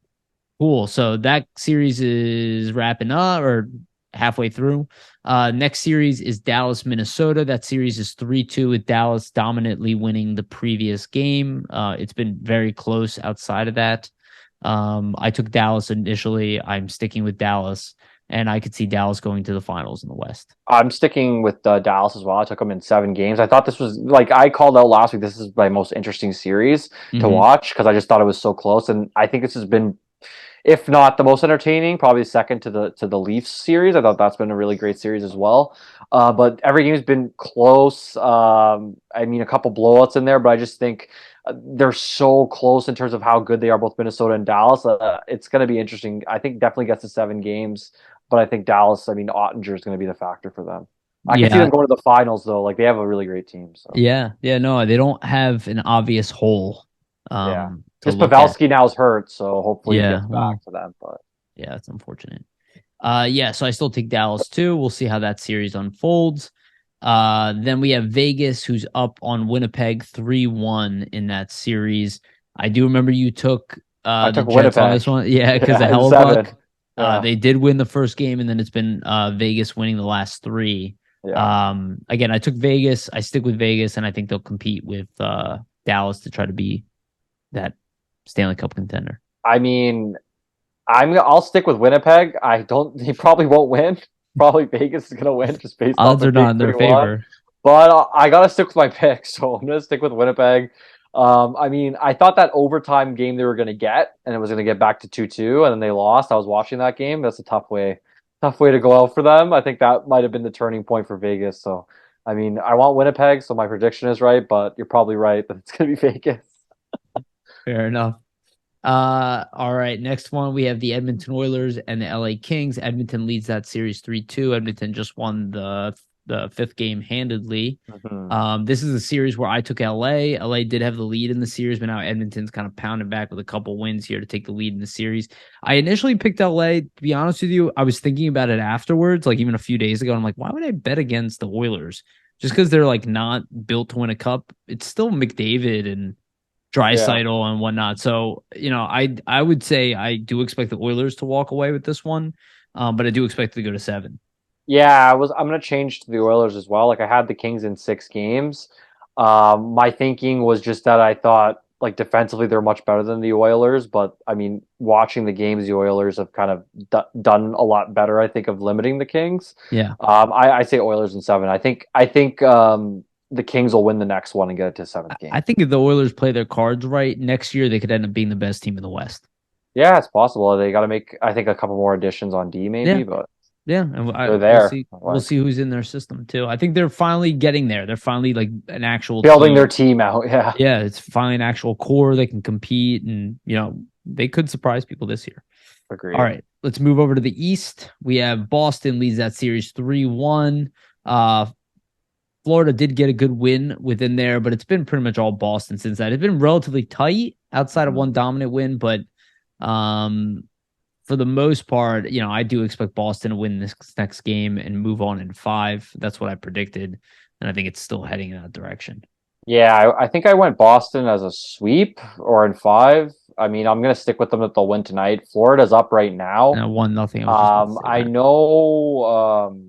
cool. So that series is wrapping up or halfway through. Next series is Dallas, Minnesota. That series is 3-2 with Dallas dominantly winning the previous game. It's been very close outside of that. I took Dallas initially. I'm sticking with Dallas, and I could see Dallas going to the finals in the West. I'm sticking with Dallas as well. I took them in 7 games. I thought this was like I called out last week. This is my most interesting series to Mm-hmm. watch because I just thought it was so close, and I think this has been, if not the most entertaining, probably second to the Leafs series. I thought that's been a really great series as well. But every game's been close. I mean, a couple blowouts in there, but I just think they're so close in terms of how good they are, both Minnesota and Dallas. It's going to be interesting. I think definitely gets to 7 games, but I think Dallas. I mean, Ottinger is going to be the factor for them. I can see them Yeah, going to the finals though. Like they have a really great team. So yeah. No, they don't have an obvious hole yeah, to because look at. Pavelski now is hurt, so hopefully he Yeah, gets back well, for them. But yeah, it's unfortunate. Yeah, so I still take Dallas too. We'll see how that series unfolds. Then we have Vegas, who's up on Winnipeg 3-1 in that series. I do remember you took I the took Jets on Winnipeg. this one. Yeah, because of Yeah, in 7. Hellebuck. Yeah, They did win the first game, and then it's been Vegas winning the last three. yeah. Again, I took Vegas. I stick with Vegas, and I think they'll compete with Dallas to try to be that Stanley Cup contender. I mean, I'll stick with Winnipeg. I don't. He probably won't win. Probably Vegas is gonna win just based off Odds are it not being in their 3-1. favor. But I gotta stick with my pick, so I'm gonna stick with Winnipeg. I mean, I thought that overtime game they were gonna get, and it was gonna get back to 2-2, and then they lost. I was watching that game. That's a tough way to go out for them. I think that might have been the turning point for Vegas. So, I mean, I want Winnipeg, so my prediction is right, but you're probably right that it's gonna be Vegas. Fair enough. All right. Next one, we have the Edmonton Oilers and the LA Kings. Edmonton leads that series 3-2. Edmonton just won the fifth game handedly. Mhm. This is a series where I took LA. LA did have the lead in the series, but now Edmonton's kind of pounding back with a couple wins here to take the lead in the series. I initially picked LA. To be honest with you, I was thinking about it afterwards, like even a few days ago. I'm like, why would I bet against the Oilers? Just because they're like not built to win a cup. It's still McDavid and Yeah. Draisaitl and whatnot. So, I would say I do expect the Oilers to walk away with this one, but I do expect it to go to 7. Yeah, I'm gonna change to the Oilers as well. Like I had the Kings in 6 games. My thinking was just that I thought like defensively they're much better than the Oilers, but I mean, watching the games, the Oilers have kind of done a lot better. I think of limiting the Kings. Yeah. I say Oilers in 7. I think the Kings will win the next one and get it to seventh I game. think if the Oilers play their cards right next year, they could end up being the best team in the West. Yeah, it's possible. They got to make I think a couple more additions on D Yeah. maybe, but Yeah. And they're we'll there. see. We'll Like see who's in their system too. I think they're finally getting there. They're finally like an actual building their team. team out. Yeah, Yeah. It's finally an actual core. They can compete and, they could surprise people this year. All agreed. right, let's move over to the East. We have Boston leads that series 3-1. Uh, Florida did get a good win within there, but it's been pretty much all Boston since that. It's been relatively tight outside of Mhm. one dominant win, but um, for the most part, I do expect Boston to win this next game and move on in 5. That's what I predicted, and I think it's still heading in that direction. Yeah, I think I went Boston as a sweep or in 5. I mean, I'm gonna stick with them that they'll win tonight. Florida's up right now. 1-0. I was just about to say I that. know.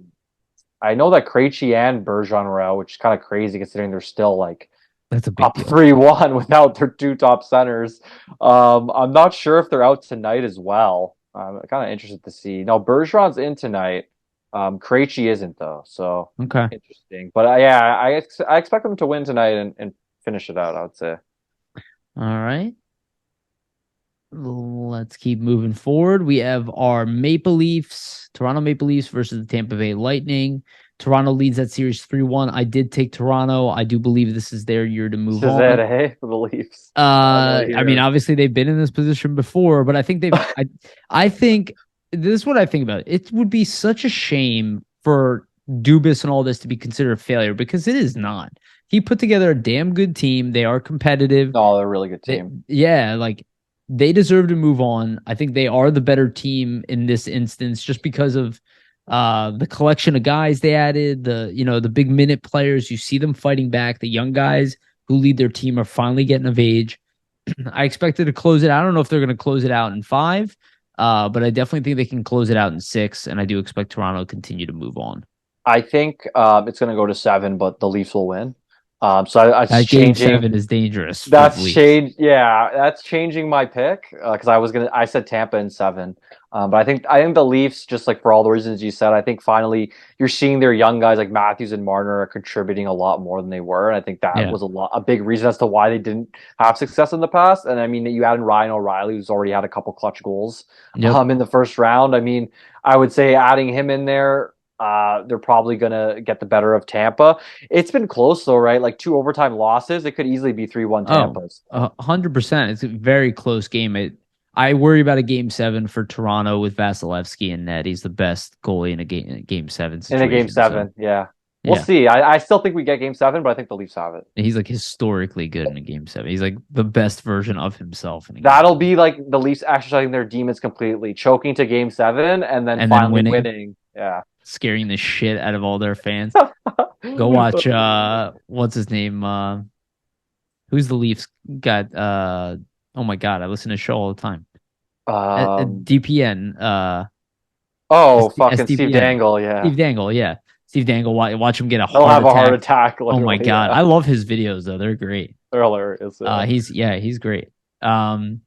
I know that Krejci and Bergeron were out, which is kind of crazy considering they're still like That's a big up deal. 3-1 without their two top centers. I'm not sure if they're out tonight as well. I'm kind of interested to see. No, Bergeron's in tonight. Krejci isn't though, so Okay. interesting. But yeah, I expect them to win tonight and finish it out, I would say. All right. Let's keep moving forward. We have our Maple Leafs, Toronto Maple Leafs versus the Tampa Bay Lightning. Toronto leads that series 3-1. I did take Toronto. I do believe this is their year to This move is it, on. eh? For the Leafs. Finally I mean, here. obviously they've been in this position before, but I think I think this is what I think about it. It would be such a shame for Dubas and all this to be considered a failure because it is not. He put together a damn good team. They are competitive. No, they're a really good team. Yeah, like they deserve to move on. I think they are the better team in this instance just because of the collection of guys they added, the big minute players. You see them fighting back. The young guys who lead their team are finally getting of age. I expected to close it. I don't know if they're going to close it out in five, but I definitely think they can close it out in six, and I do expect Toronto to continue to move on. I think it's going to go to 7, but the Leafs will win. So it's That game changing. seven is dangerous for the That's Leafs. changed. Yeah, that's changing my pick because I said Tampa in 7, but I think the Leafs, just like for all the reasons you said, I think finally you're seeing their young guys like Matthews and Marner are contributing a lot more than they were, and I think that Yeah. was a big reason as to why they didn't have success in the past. And I mean, you add in Ryan O'Reilly, who's already had a couple clutch goals, Yep. in the first round. I mean, I would say adding him in there. They're probably gonna get the better of Tampa. It's been close though, right? Like 2 overtime losses. It could easily be 3-1 Oh, Tampa's. 100%. It's a very close game. I worry about a game seven for Toronto with Vasilevsky and net. He's the best goalie in a game seven In a game situation. So 7. Yeah. We'll yeah, see. I still think we get game 7, but I think the Leafs have it. he's like historically good in a game seven. He's like the best version of himself in a game That'll seven. be like the Leafs exercising their demons completely, choking to game 7 and then And then finally winning, winning. Yeah. scaring the shit out of all their fans. Go watch what's his name? Who's the Leafs got oh my god, I listen to his show all the time. um DPN, oh, fucking Steve SDPN. Dangle, yeah. Steve Dangle, yeah. Steve Dangle, watch him get a He'll heart have a heart attack. attack Oh my literally, god. yeah. I love his videos though. They're great. Earlier is He's great. Um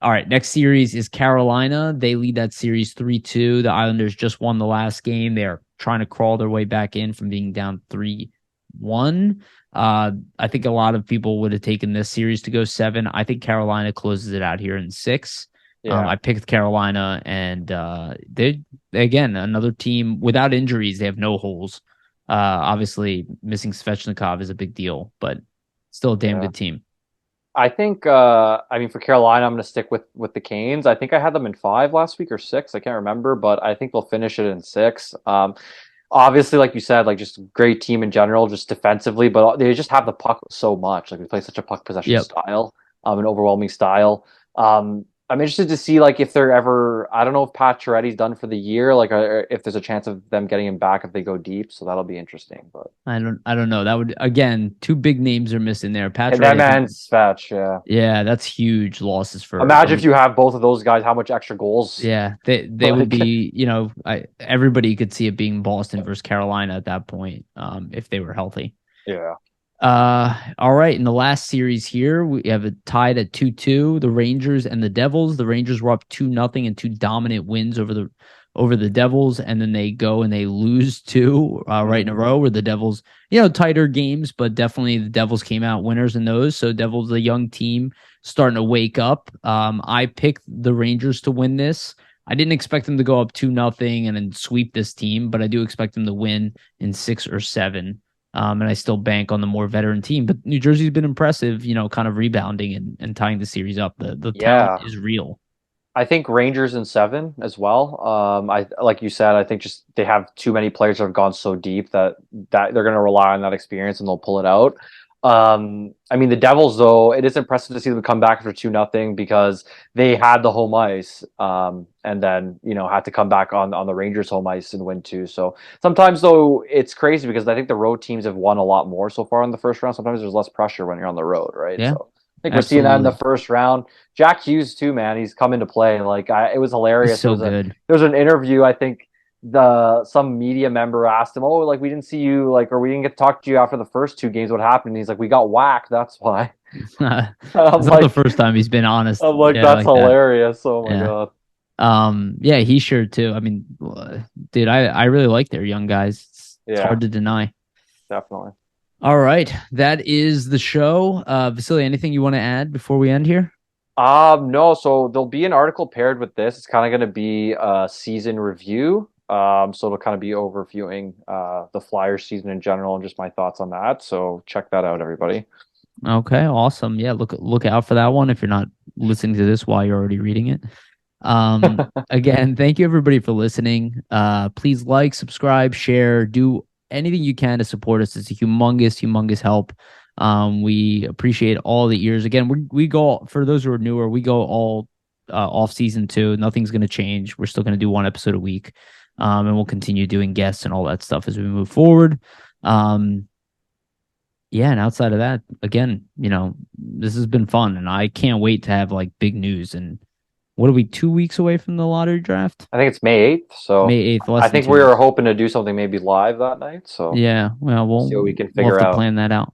all right, next series is Carolina. They lead that series 3-2. The Islanders just won the last game. They're trying to crawl their way back in from being down 3-1. I think a lot of people would have taken this series to go 7. I think Carolina closes it out here in 6. yeah. I picked Carolina, and they again another team without injuries. They have no holes. Obviously, missing Svechnikov is a big deal, but still a damn Yeah. good team. I think I mean for Carolina, I'm going to stick with the Canes. I think I had them in 5 last week or 6. I can't remember, but I think they'll finish it in 6. Obviously, like you said, like just great team in general, just defensively, but they just have the puck so much. Like we play such a puck possession Yep. style, an overwhelming style. I'm interested to see like if they're ever. I don't know if Pacioretty's done for the year, like or if there's a chance of them getting him back if they go deep. So that'll be interesting. But I don't know. That would again two big names are missing there. and Patrick, that I think, man Svetch, yeah. yeah, that's huge losses for. I Imagine if mean, you have both of those guys, how much extra goals yeah, they would like be. Everybody could see it being Boston versus Carolina at that point, if they were healthy. yeah. All right. In the last series here, we have it tied at 2-2. The Rangers and the Devils. The Rangers were up 2-0 and two dominant wins over the Devils, and then they go and they lose two right in a row. Where the Devils, tighter games, but definitely the Devils came out winners in those. So Devils, a young team, starting to wake up. I picked the Rangers to win this. I didn't expect them to go up 2-0 and then sweep this team, but I do expect them to win in 6 or 7. And I still bank on the more veteran team. But New Jersey's been impressive, kind of rebounding and tying the series up. The talent Yeah. is real. I think Rangers in 7 as well. I like you said, I think just they have too many players that have gone so deep that they're going to rely on that experience and they'll pull it out. I mean the Devils though, it is impressive to see them come back after 2-0 because they had the home ice, and then had to come back on the Rangers home ice and win too. So sometimes though it's crazy because I think the road teams have won a lot more so far in the first round. Sometimes there's less pressure when you're on the road, right? Yeah, So I think we're seeing that in the absolutely. first round. Jack Hughes too, man. He's come into play. Like it was He's hilarious. so good. There was an interview. I think some media member asked him, "Oh, like we didn't see you, like, or we didn't get to talk to you after the first two games. What happened?" And he's like, "We got whacked. That's why." It's I'm not the like, first time he's been honest. I'm like, Yeah, that's like that. hilarious. Oh my Yeah. god. Yeah, he sure too. I mean, dude, I really like their young guys. It's Yeah, hard to deny. definitely. All right, that is the show. Vasily, anything you want to add before we end here? No, so there'll be an article paired with this. It's kind of going to be a season review. So it'll kind of be overviewing the Flyers season in general and just my thoughts on that. So check that out, everybody. Okay, awesome. Yeah, look out for that one if you're not listening to this while you're already reading it. Again, thank you everybody for listening. Please like, subscribe, share, do anything you can to support us. It's a humongous help. We appreciate all the ears. Again, we go, for those who are newer, we go all off season too. Nothing's going to change. We're still going to do one episode a week. And we'll continue doing guests and all that stuff as we move forward. Yeah, and outside of that, again, this has been fun, and I can't wait to have like big news. And what are we, 2 weeks away from the lottery draft? I think it's May 8th. May So 8th, I less than think two we were weeks. hoping to do something maybe live that night. So Yeah, well, we'll see what we can we'll have figure to out. plan that out.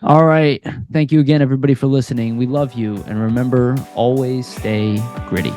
All right. Thank you again, everybody, for listening. We love you. And remember, always stay gritty.